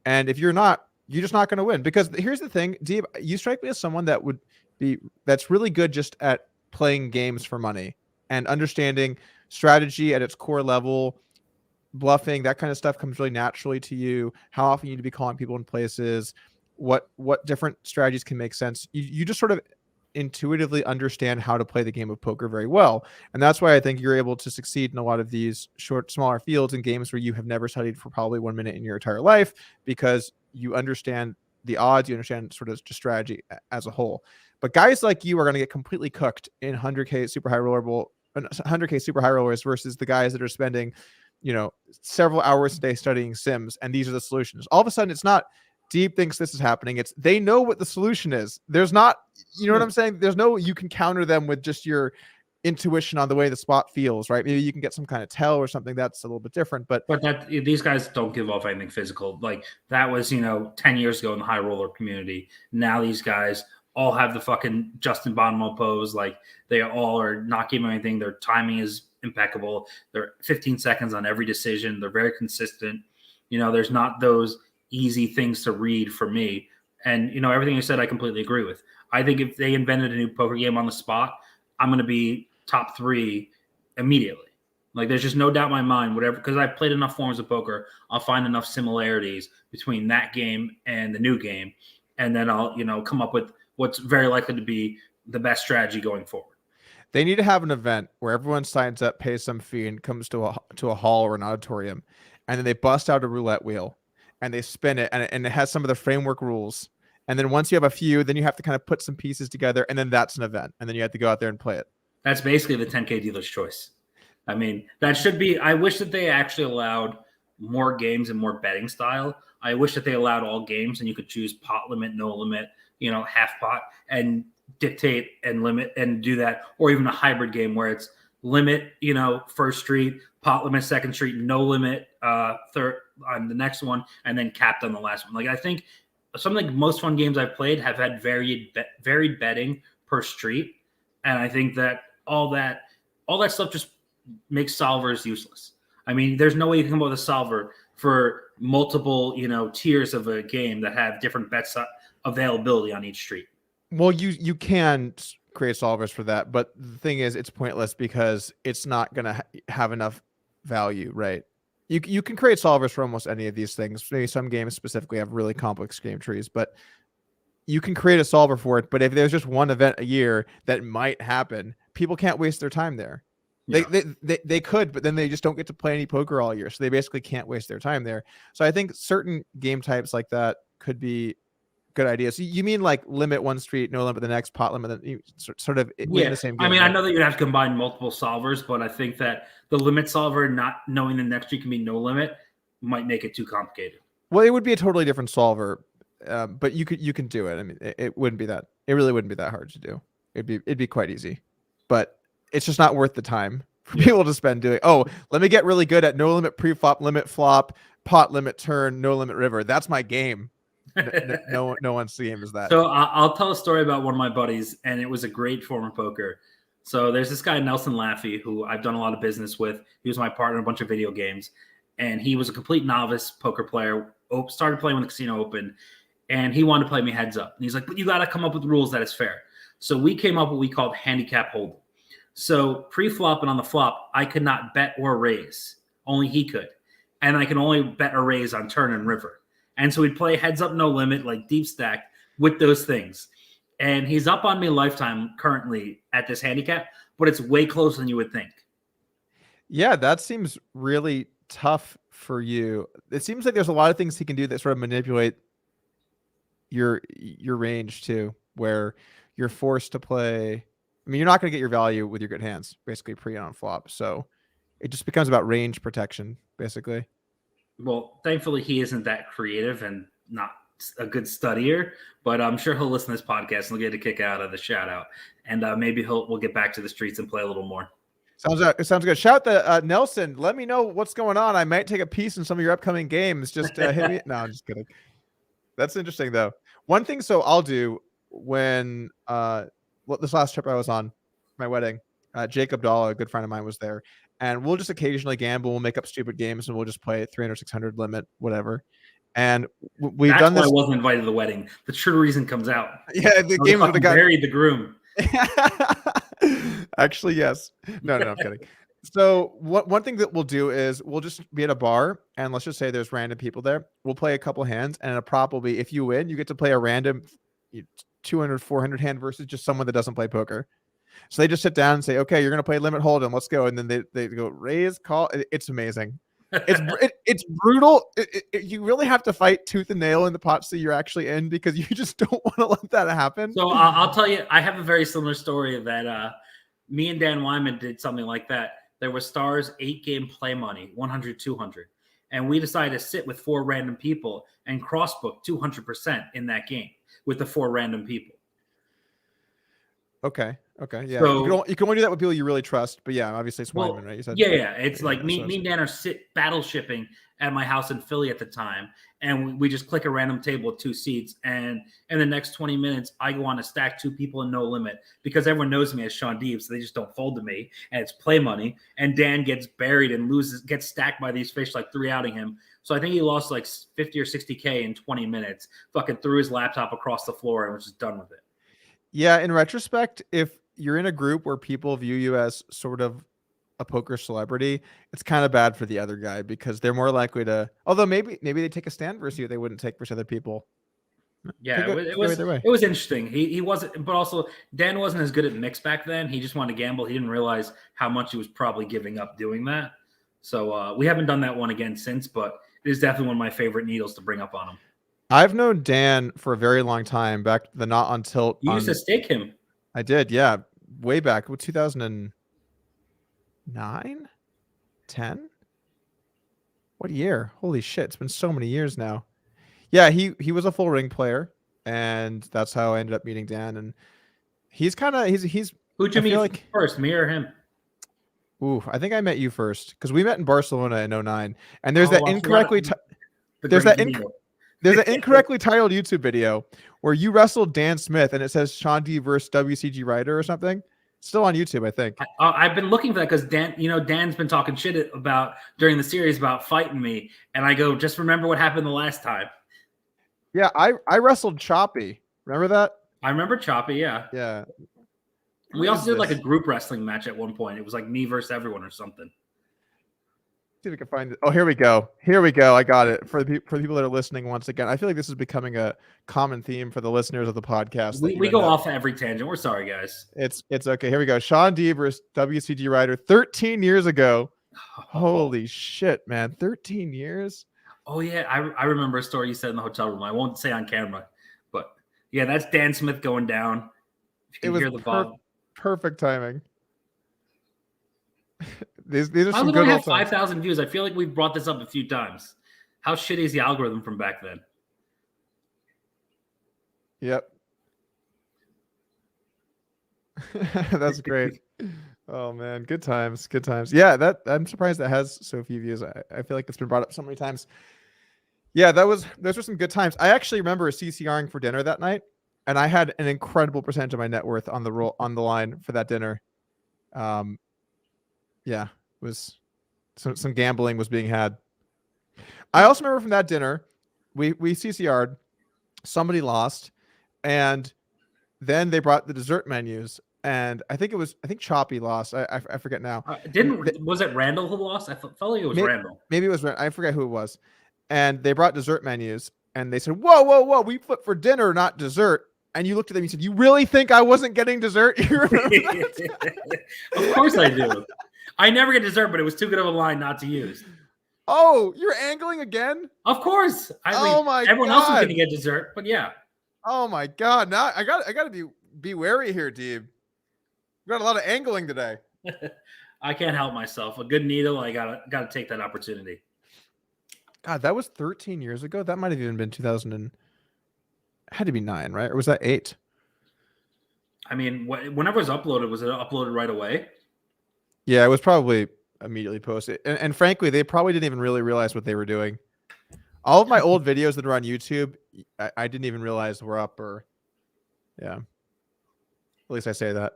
And if you're not, you're just not going to win. Because here's the thing, Deeb, you strike me as someone that's really good just at playing games for money and understanding strategy at its core level. Bluffing, that kind of stuff comes really naturally to you. How often you need to be calling people in places, what different strategies can make sense. You just sort of intuitively understand how to play the game of poker very well. And that's why I think you're able to succeed in a lot of these smaller fields and games where you have never studied for probably 1 minute in your entire life, because you understand the odds, you understand sort of just strategy as a whole. But guys like you are going to get completely cooked in 100K super high rollers versus the guys that are spending several hours a day studying sims, and these are the solutions. All of a sudden, it's not Deeb thinks this is happening. It's they know what the solution is. There's not, what I'm saying? There's no, you can counter them with just your intuition on the way the spot feels, right? Maybe you can get some kind of tell or something that's a little bit different, but that these guys don't give off anything physical. Like that was, 10 years ago in the high roller community. Now these guys all have the fucking Justin Bonomo pose. Like they all are not giving anything. Their timing is impeccable. They're 15 seconds on every decision. They're very consistent. There's not those easy things to read for me. And, everything you said, I completely agree with. I think if they invented a new poker game on the spot, I'm going to be top 3 immediately. Like there's just no doubt in my mind, whatever, because I've played enough forms of poker, I'll find enough similarities between that game and the new game. And then I'll, come up with what's very likely to be the best strategy going forward. They need to have an event where everyone signs up, pays some fee, and comes to a hall or an auditorium, and then they bust out a roulette wheel and they spin it, and it has some of the framework rules. And then once you have a few, then you have to kind of put some pieces together, and then that's an event, and then you have to go out there and play it. That's basically the 10K dealer's choice. I mean, that should be. I wish that they actually allowed more games and more betting style. I wish that they allowed all games and you could choose pot limit, no limit, half pot, and dictate and limit and do that, or even a hybrid game where it's limit, first street, pot limit, second street, no limit, third on the next one, and then capped on the last one. Like I think something like most fun games I've played have had varied betting per street, and I think that all that stuff just makes solvers useless. I mean, there's no way you can come up with a solver for multiple, tiers of a game that have different bets availability on each street. Well, you can create solvers for that, but the thing is, it's pointless because it's not going to have enough value, right? You can create solvers for almost any of these things. Maybe some games specifically have really complex game trees, but you can create a solver for it. But if there's just one event a year that might happen, people can't waste their time there. Yeah. They could, but then they just don't get to play any poker all year. So they basically can't waste their time there. So I think certain game types like that could be good ideas. So you mean like limit one street, no limit the next, pot limit, sort of in the same game? I mean, right? I know that you'd have to combine multiple solvers, but I think that the limit solver, not knowing the next street can be no limit, might make it too complicated. Well, it would be a totally different solver, but you can do it. I mean, it really wouldn't be that hard to do. It'd be quite easy, but it's just not worth the time for people to spend doing. Oh, let me get really good at no limit pre-flop, limit flop, pot limit turn, no limit river. That's my game. No one's game is that. So I'll tell a story about one of my buddies, and it was a great form of poker. So there's this guy, Nelson Laffey, who I've done a lot of business with. He was my partner in a bunch of video games, and he was a complete novice poker player. Started playing when the casino opened, and he wanted to play me heads up. And he's like, but you got to come up with rules that is fair. So we came up with what we called handicap hold'em. So pre-flop and on the flop, I could not bet or raise. Only he could. And I can only bet or raise on turn and river. And so we'd play heads up, no limit, like deep stacked with those things. And he's up on me lifetime currently at this handicap, but it's way closer than you would think. Yeah, that seems really tough for you. It seems like there's a lot of things he can do that sort of manipulate your range too, where you're forced to play. I mean, you're not going to get your value with your good hands, basically pre and on flop. So it just becomes about range protection, basically. Well, thankfully, he isn't that creative and not a good studier, but I'm sure he'll listen to this podcast and he'll get a kick out of the shout out. And maybe we'll get back to the streets and play a little more. Sounds good. Shout the Nelson. Let me know what's going on. I might take a piece in some of your upcoming games. Just hit me. No, I'm just kidding. That's interesting though. One thing, so I'll do when this last trip I was on, my wedding, Jacob Dalla, a good friend of mine, was there, and we'll just occasionally gamble. We'll make up stupid games and we'll just play 300, 600 limit, whatever. And we've done this. That's why I wasn't invited to the wedding. The true reason comes out. Yeah, the game would have got buried the groom. Actually, yes. No, I'm kidding. So one thing that we'll do is we'll just be at a bar, and let's just say there's random people there. We'll play a couple hands, and a prop will be, if you win, you get to play a random 200, 400 hand versus just someone that doesn't play poker. So they just sit down and say, okay, you're going to play limit hold'em. Let's go. And then they go raise, call. It's amazing. It's brutal. You really have to fight tooth and nail in the pot so you're actually in, because you just don't want to let that happen. So I'll tell you, I have a very similar story that me and Dan Wyman did something like that. there was Stars 8-game play money, 100, 200. And we decided to sit with 4 random people and crossbook 200% in that game with the 4 random people. Okay. Yeah. So You can only do that with people you really trust. But yeah, obviously it's Wyman, right? You said. Yeah. It's like me so and Dan are battle shipping at my house in Philly at the time. And we just click a random table with 2 seats. And in the next 20 minutes, I go on to stack 2 people in no limit because everyone knows me as Shaun Deeb. So they just don't fold to me. And it's play money. And Dan gets buried and gets stacked by these fish like 3 outing him. So I think he lost like 50 or 60K in 20 minutes, fucking threw his laptop across the floor and was just done with it. Yeah. In retrospect, if you're in a group where people view you as sort of a poker celebrity, it's kind of bad for the other guy because they're more likely to, although maybe they take a stand versus you they wouldn't take versus other people. Yeah, it was interesting. He wasn't, but also Dan wasn't as good at mix back then. He just wanted to gamble. He didn't realize how much he was probably giving up doing that. So we haven't done that one again since, but it is definitely one of my favorite needles to bring up on him. I've known Dan for a very long time, back to the Not on Tilt. You used to stake him. I did, yeah, way back, 2009, 10. What year? Holy shit! It's been so many years now. Yeah, he was a full ring player, and that's how I ended up meeting Dan. And he's Who'd you meet first, me or him? Ooh, I think I met you first because we met in Barcelona in 2009. And there's that incorrectly there's an incorrectly titled YouTube video where you wrestled Dan Smith and it says Shaun Deeb versus WCG Ryder or something. Still on YouTube, I think. I've been looking for that because Dan's been talking shit about during the series about fighting me, and I go, just remember what happened the last time. Yeah, I wrestled Choppy. Remember that? I remember Choppy. Yeah. Yeah. We also did like a group wrestling match at one point. It was like me versus everyone or something. See if we can find it. Oh, here we go. I got it. For the people that are listening once again, I feel like this is becoming a common theme for the listeners of the podcast. We go off every tangent. We're sorry, guys. It's okay. Here we go. Shaun Deeb versus WCG Ryder 13 years ago. Holy shit, man. 13 years? Oh, yeah. I remember a story you said in the hotel room. I won't say on camera. But, yeah, that's Dan Smith going down. If you can hear the ball. Perfect timing. These are some good good old 5,000 views. I feel like we've brought this up a few times. How shitty is the algorithm from back then? Yep. That's great. Oh man, good times. Yeah, I'm surprised that has so few views. I feel like it's been brought up so many times. Yeah, those were some good times. I actually remember CCRing for dinner that night, and I had an incredible percentage of my net worth on the line for that dinner. Yeah, it was some gambling was being had. I also remember from that dinner, we CCR'd, somebody lost, and then they brought the dessert menus, and I think Choppy lost. I forget now. Was it Randall who lost? I felt like it was Randall. Maybe it was. I forget who it was. And they brought dessert menus, and they said, "Whoa! We flipped for dinner, not dessert." And you looked at them and you said, "You really think I wasn't getting dessert?" You remember that? Of course I do. I never get dessert, but it was too good of a line not to use. Oh, you're angling again? Of course. Everyone else is going to get dessert, but yeah. Oh my God! Now I got to be wary here, Deeb. We got a lot of angling today. I can't help myself. A good needle. I gotta take that opportunity. God, that was 13 years ago. That might have even been 2000 and had to be 9, right? Or was that 8? I mean, whenever it was it uploaded right away? Yeah, it was probably immediately posted. And frankly, they probably didn't even really realize what they were doing. All of my old videos that are on YouTube, I didn't even realize were up. Or yeah, at least I say that.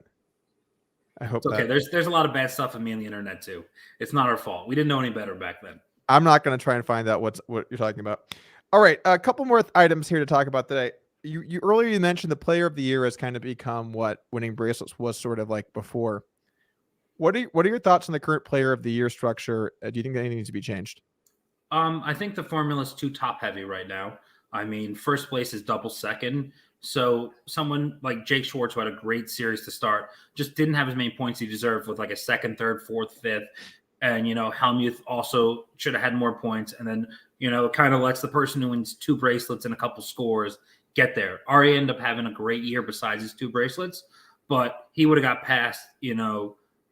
I hope. It's okay. There's a lot of bad stuff of me on the internet too. It's not our fault. We didn't know any better back then. I'm not going to try and find out what you're talking about. All right, a couple more items here to talk about today. You earlier mentioned the player of the year has kind of become what winning bracelets was sort of like before. What are your thoughts on the current player of the year structure? Do you think anything needs to be changed? I think the formula is too top heavy right now. I mean, first place is double second. So someone like Jake Schwartz, who had a great series to start, just didn't have as many points he deserved with like a second, third, fourth, fifth. And, Hellmuth also should have had more points. And then, it kind of lets the person who wins 2 bracelets and a couple scores get there. Ari ended up having a great year besides his 2 bracelets, but he would have got past,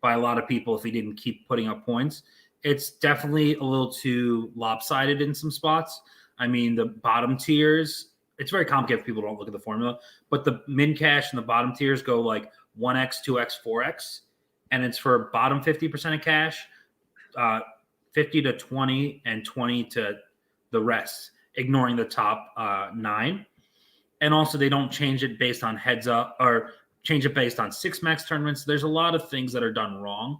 by a lot of people if he didn't keep putting up points. It's definitely a little too lopsided in some spots. I mean, the bottom tiers, it's very complicated if people don't look at the formula, but the min cash and the bottom tiers go like 1x, 2x, 4x, and it's for bottom 50% of cash, 50 to 20, and 20 to the rest, ignoring the top 9. And also, they don't change it based on heads up or change it based on 6 max tournaments. There's a lot of things that are done wrong,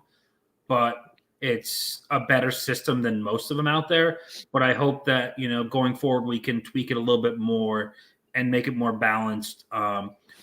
but it's a better system than most of them out there. But I hope that, going forward, we can tweak it a little bit more and make it more balanced.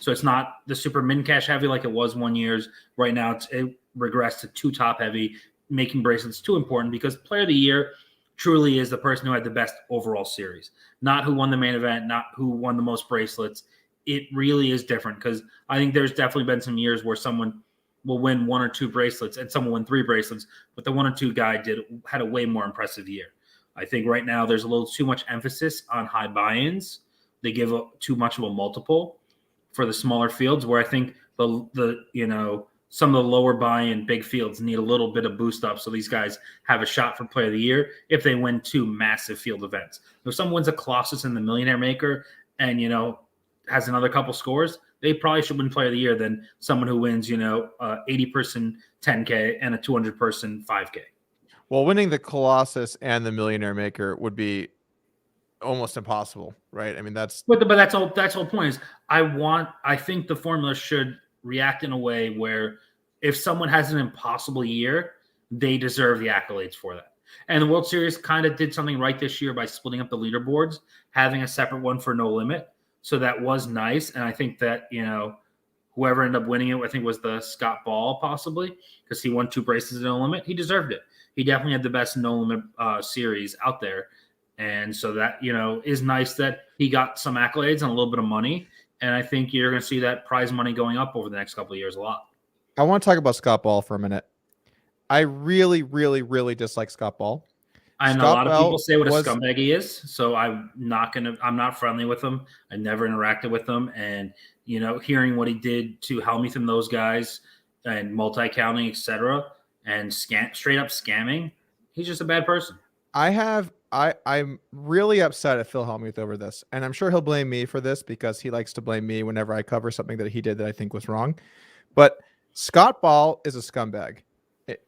So it's not the super min cash heavy like it was 1 year. Right now, it regressed to too top heavy, making bracelets too important, because player of the year truly is the person who had the best overall series, not who won the main event, not who won the most bracelets. It really is different, because I think there's definitely been some years where someone will win 1 or 2 bracelets and someone win 3 bracelets, but the 1 or 2 guy had a way more impressive year. I think right now there's a little too much emphasis on high buy-ins. They give too much of a multiple for the smaller fields, where I think some of the lower buy-in big fields need a little bit of boost up, so these guys have a shot for player of the year if they win 2 massive field events. If someone wins a Colossus in the Millionaire Maker and has another couple scores, they probably should win player of the year than someone who wins 80-person 10K and a 200-person 5K. Well, winning the Colossus and the Millionaire Maker would be almost impossible, right? I mean, that's all. That's the whole point is I think the formula should react in a way where if someone has an impossible year, they deserve the accolades for that. And the World Series kind of did something right this year by splitting up the leaderboards, having a separate one for no limit. So that was nice. And I think that, whoever ended up winning it, I think was the Scott Ball possibly, because he won 2 bracelets at no limit. He deserved it. He definitely had the best no limit series out there. And so that, is nice that he got some accolades and a little bit of money. And I think you're going to see that prize money going up over the next couple of years a lot. I want to talk about Scott Ball for a minute. I really, really, really dislike Scott Ball. I know a lot of people say what a scumbag he is, so I'm not friendly with him. I never interacted with him. And, hearing what he did to Hellmuth and those guys and multi-counting, etc., and straight up scamming, he's just a bad person. I'm really upset at Phil Hellmuth over this, and I'm sure he'll blame me for this because he likes to blame me whenever I cover something that he did that I think was wrong. But Scott Ball is a scumbag.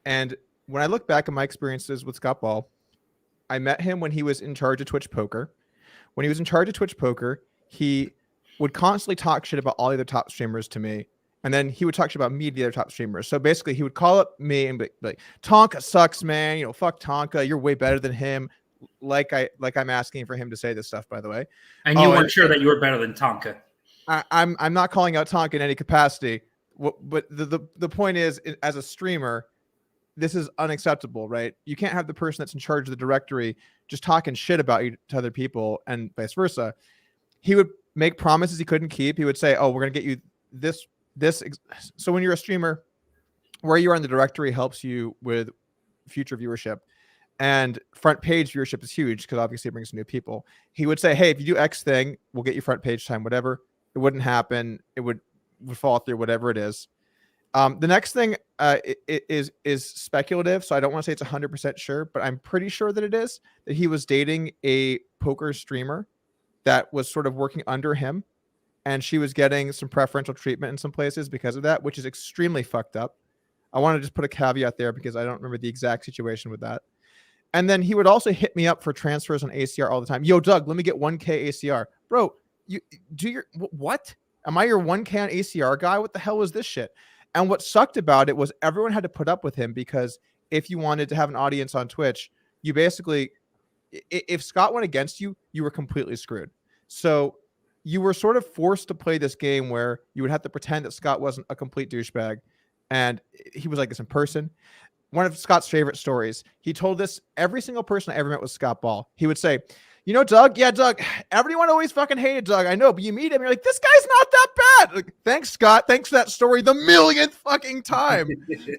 And when I look back at my experiences with Scott Ball, I met him when he was in charge of Twitch Poker. When he was in charge of Twitch Poker, he would constantly talk shit about all the other top streamers to me. And then he would talk shit about me to the other top streamers. So basically he would call up me and be like, Tonka sucks, man. Fuck Tonka. You're way better than him. Like I'm asking for him to say this stuff, by the way. And you weren't sure that you were better than Tonka. I'm not calling out Tonka in any capacity. But the point is, as a streamer, this is unacceptable, right? You can't have the person that's in charge of the directory just talking shit about you to other people and vice versa. He would make promises he couldn't keep. He would say, oh, we're going to get you this. So when you're a streamer, where you are in the directory helps you with future viewership. And front page viewership is huge because obviously it brings new people. He would say, hey, if you do X thing, we'll get you front page time, whatever. It wouldn't happen. It would fall through, whatever it is. The next thing is speculative, so I don't want to say it's 100% sure, but I'm pretty sure that it is, that he was dating a poker streamer that was sort of working under him, and she was getting some preferential treatment in some places because of that, which is extremely fucked up. I want to just put a caveat there because I don't remember the exact situation with that. And then he would also hit me up for transfers on ACR all the time. Yo, Doug, let me get 1K ACR. Bro, you do your what? Am I your 1K on ACR guy? What the hell was this shit? And what sucked about it was everyone had to put up with him because if you wanted to have an audience on Twitch, you basically, if Scott went against you, you were completely screwed. So you were sort of forced to play this game where you would have to pretend that Scott wasn't a complete douchebag. And he was like this in person. One of Scott's favorite stories, he told this every single person I ever met was Scott Ball. He would say, Doug, yeah, Doug, everyone always fucking hated Doug. I know, but you meet him, you're like, this guy's not that bad. Like, thanks, Scott. Thanks for that story the millionth fucking time.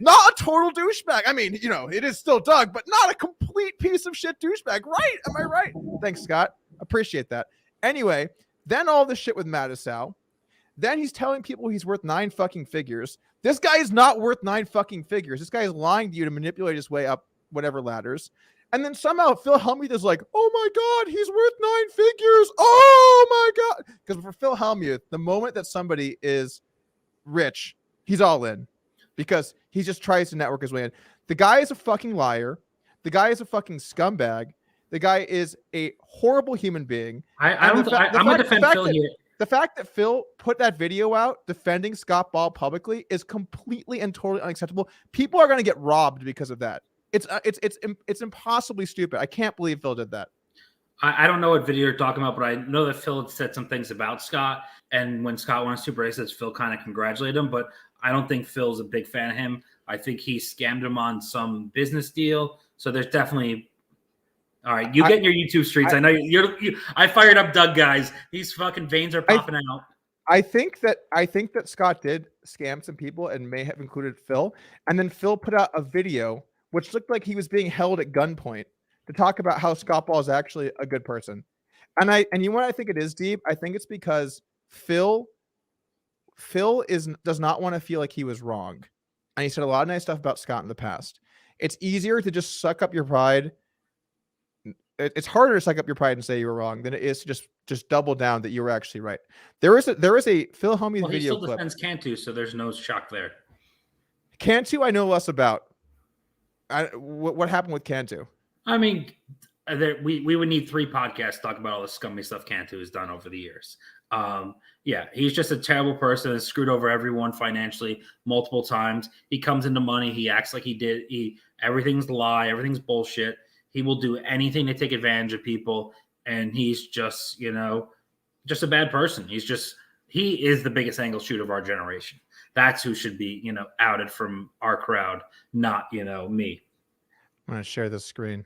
Not a total douchebag. I mean, it is still Doug, but not a complete piece of shit douchebag. Right? Am I right? Thanks, Scott. Appreciate that. Anyway, then all this shit with Madisau. Then he's telling people he's worth 9 fucking figures. This guy is not worth 9 fucking figures. This guy is lying to you to manipulate his way up whatever ladders. And then somehow Phil Hellmuth is like, oh my God, he's worth 9 figures. Oh my God. Because for Phil Hellmuth, the moment that somebody is rich, he's all in because he just tries to network his way in. The guy is a fucking liar. The guy is a fucking scumbag. The guy is a horrible human being. I'm going to defend Phil here. The fact that Phil put that video out defending Scott Ball publicly is completely and totally unacceptable. People are going to get robbed because of that. It's impossibly stupid. I can't believe Phil did that. I don't know what video you're talking about, but I know that Phil had said some things about Scott. And when Scott won his 2 bracelets, Phil kind of congratulated him. But I don't think Phil's a big fan of him. I think he scammed him on some business deal. So there's definitely. All right, you get in your YouTube streets. I know I fired up Doug, guys. These fucking veins are popping out. I think that Scott did scam some people and may have included Phil. And then Phil put out a video which looked like he was being held at gunpoint to talk about how Scott Ball is actually a good person. And you know what I think it is, Deeb? I think it's because Phil does not want to feel like he was wrong. And he said a lot of nice stuff about Scott in the past. It's easier to just suck up your pride. It's harder to suck up your pride and say you were wrong than it is to just double down that you were actually right. There is a Phil Hellmuth video clip. He still defends Cantu, so there's no shock there. Cantu, I know less about. What happened with Cantu? I mean, we would need 3 podcasts to talk about all the scummy stuff Cantu has done over the years. Yeah, he's just a terrible person. Has screwed over everyone financially multiple times. He comes into money. He acts like he did. Everything's a lie. Everything's bullshit. He will do anything to take advantage of people. And he's just, just a bad person. He is the biggest angle shooter of our generation. That's who should be, outed from our crowd, not, me. I'm going to share this screen.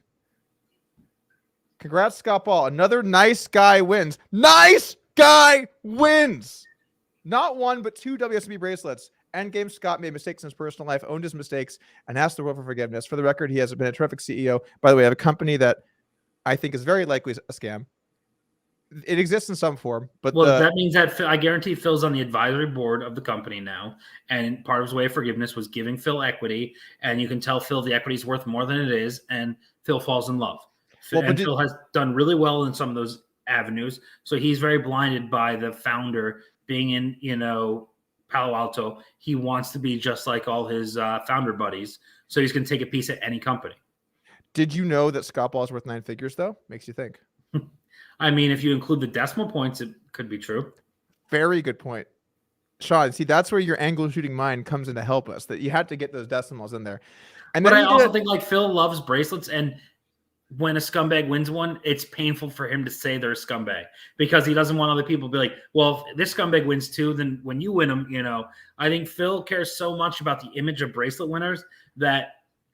Congrats, Scott Ball. Another nice guy wins. Nice guy wins. Not 1, but 2 WSOP bracelets. Endgame Scott made mistakes in his personal life, owned his mistakes, and asked the world for forgiveness. For the record, he has been a terrific CEO. By the way, I have a company that I think is very likely a scam. It exists in some form, but that means that I guarantee Phil's on the advisory board of the company now, and part of his way of forgiveness was giving Phil equity, and you can tell Phil the equity is worth more than it is, and Phil falls in love. Phil has done really well in some of those avenues, so he's very blinded by the founder being in, Palo Alto. He wants to be just like all his founder buddies, so he's going to take a piece at any company. Did you know that Scott Ball is worth 9 figures, though? Makes you think. I mean, if you include the decimal points, it could be true. Very good point. Shaun, see, that's where your angle shooting mind comes in to help us, that you had to get those decimals in there. And then I also think like Phil loves bracelets, and when a scumbag wins one, it's painful for him to say they're a scumbag because he doesn't want other people to be like, well, if this scumbag wins too, then when you win them, I think Phil cares so much about the image of bracelet winners that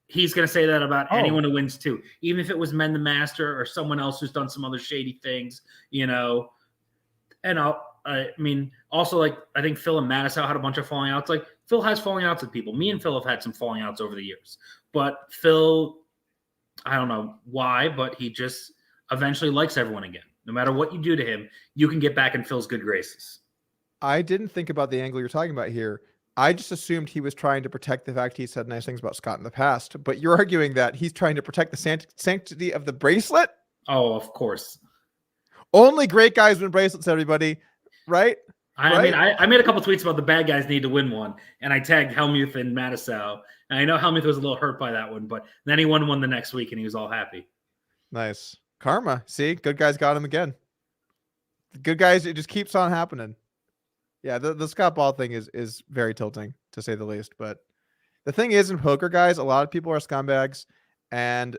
he's going to say that about anyone who wins too, even if it was Men the Master or someone else who's done some other shady things, And I mean, also, like, I think Phil and Mattisau had a bunch of falling outs. Like, Phil has falling outs with people. Me and Phil have had some falling outs over the years. But Phil, I don't know why, but he just eventually likes everyone again. No matter what you do to him, you can get back in Phil's good graces. I didn't think about the angle you're talking about here. I just assumed he was trying to protect the fact he said nice things about Scott in the past, but you're arguing that he's trying to protect the sanctity of the bracelet? Oh, of course. Only great guys win bracelets, everybody, right? I mean, I made a couple tweets about the bad guys need to win one, and I tagged Hellmuth and Mattisau. And I know Hellmuth was a little hurt by that one, but then he won one the next week, and he was all happy. Nice. Karma. See, good guys got him again. The good guys, it just keeps on happening. Yeah, the Scott Ball thing is very tilting, to say the least. But the thing is, in poker, guys, a lot of people are scumbags, and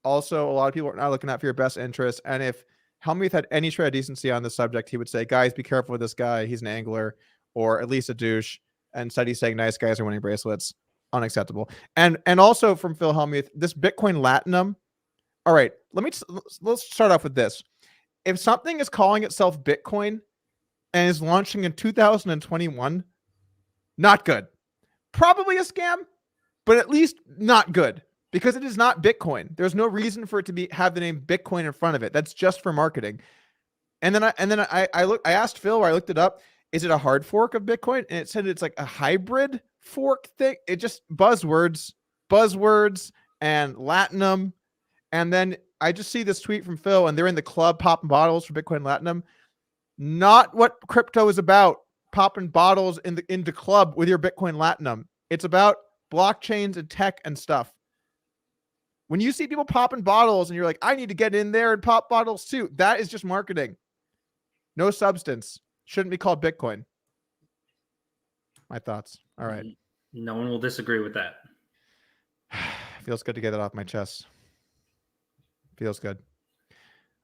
also a lot of people are not looking out for your best interests. And if Hellmuth had any shred of decency on the subject, he would say, guys, be careful with this guy. He's an angler, or at least a douche. And instead, he's saying nice guys are winning bracelets. Unacceptable. And also from Phil Hellmuth, this Bitcoin Latinum. All right, let's start off with this. If something is calling itself Bitcoin and is launching in 2021, not good. Probably a scam, but at least not good, because it is not Bitcoin. There's no reason for it to have the name Bitcoin in front of it. That's just for marketing. And then I asked Phil, where I looked it up. is it a hard fork of Bitcoin? And it said it's like a hybrid fork thing. It just buzzwords and Latinum. And then I just see this tweet from Phil, and they're in the club popping bottles for Bitcoin Latinum. Not what crypto is about. Popping bottles into club with your Bitcoin Latinum. It's about blockchains and tech and stuff. When you see people popping bottles and you're like, I need to get in there and pop bottles too, that is just marketing. No substance. Shouldn't be called Bitcoin. My thoughts. All right. No one will disagree with that. Feels good to get that off my chest. Feels good.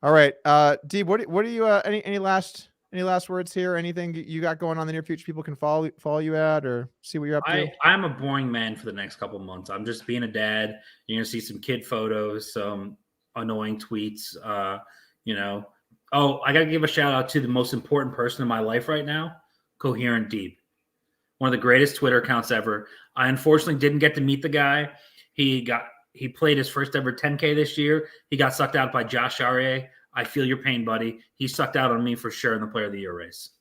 All right. Deeb, what are you any last words here? Anything you got going on in the near future people can follow you at or see what you're up to? I'm a boring man for the next couple of months. I'm just being a dad. You're gonna see some kid photos, some annoying tweets. Oh, I gotta give a shout out to the most important person in my life right now, Coherent Deeb. One of the greatest Twitter accounts ever. I unfortunately didn't get to meet the guy. He played his first ever 10K this year. He got sucked out by Josh Arieh. I feel your pain, buddy. He sucked out on me for sure in the Player of the Year race.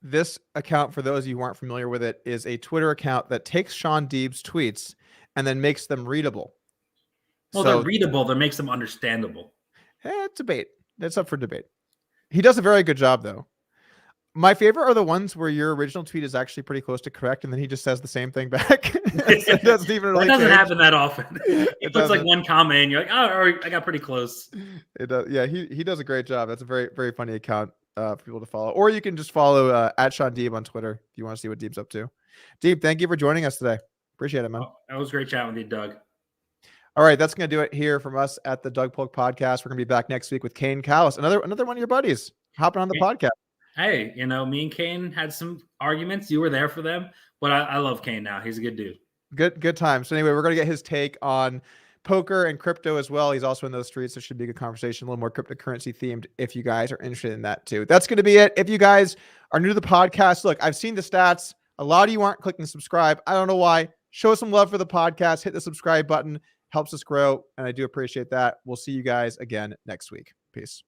This account, for those of you who aren't familiar with it, is a Twitter account that takes Shaun Deeb's tweets and then makes them readable. Well, they're readable. That makes them understandable. Debate. That's up for debate. He does a very good job, though. My favorite are the ones where your original tweet is actually pretty close to correct, and then he just says the same thing back. It doesn't even really. That doesn't change. happen that often. He puts like one comment, and you're like, "Oh, all right, I got pretty close." It does. Yeah, he does a great job. That's a very, very funny account for people to follow. Or you can just follow at Shaun Deeb on Twitter if you want to see what Deeb's up to. Deeb, thank you for joining us today. Appreciate it, man. Oh, that was great chatting with you, Doug. All right, that's going to do it here from us at the Doug Polk podcast. We're going to be back next week with Kane Callis, another one of your buddies, hopping on the podcast. Hey, me and Kane had some arguments. You were there for them, but I love Kane now. He's a good dude. Good time. So anyway, we're going to get his take on poker and crypto as well. He's also in those streets, so it should be a good conversation, a little more cryptocurrency themed if you guys are interested in that too. That's going to be it. If you guys are new to the podcast, look, I've seen the stats. A lot of you aren't clicking subscribe. I don't know why. Show some love for the podcast. Hit the subscribe button. Helps us grow, and I do appreciate that. We'll see you guys again next week. Peace.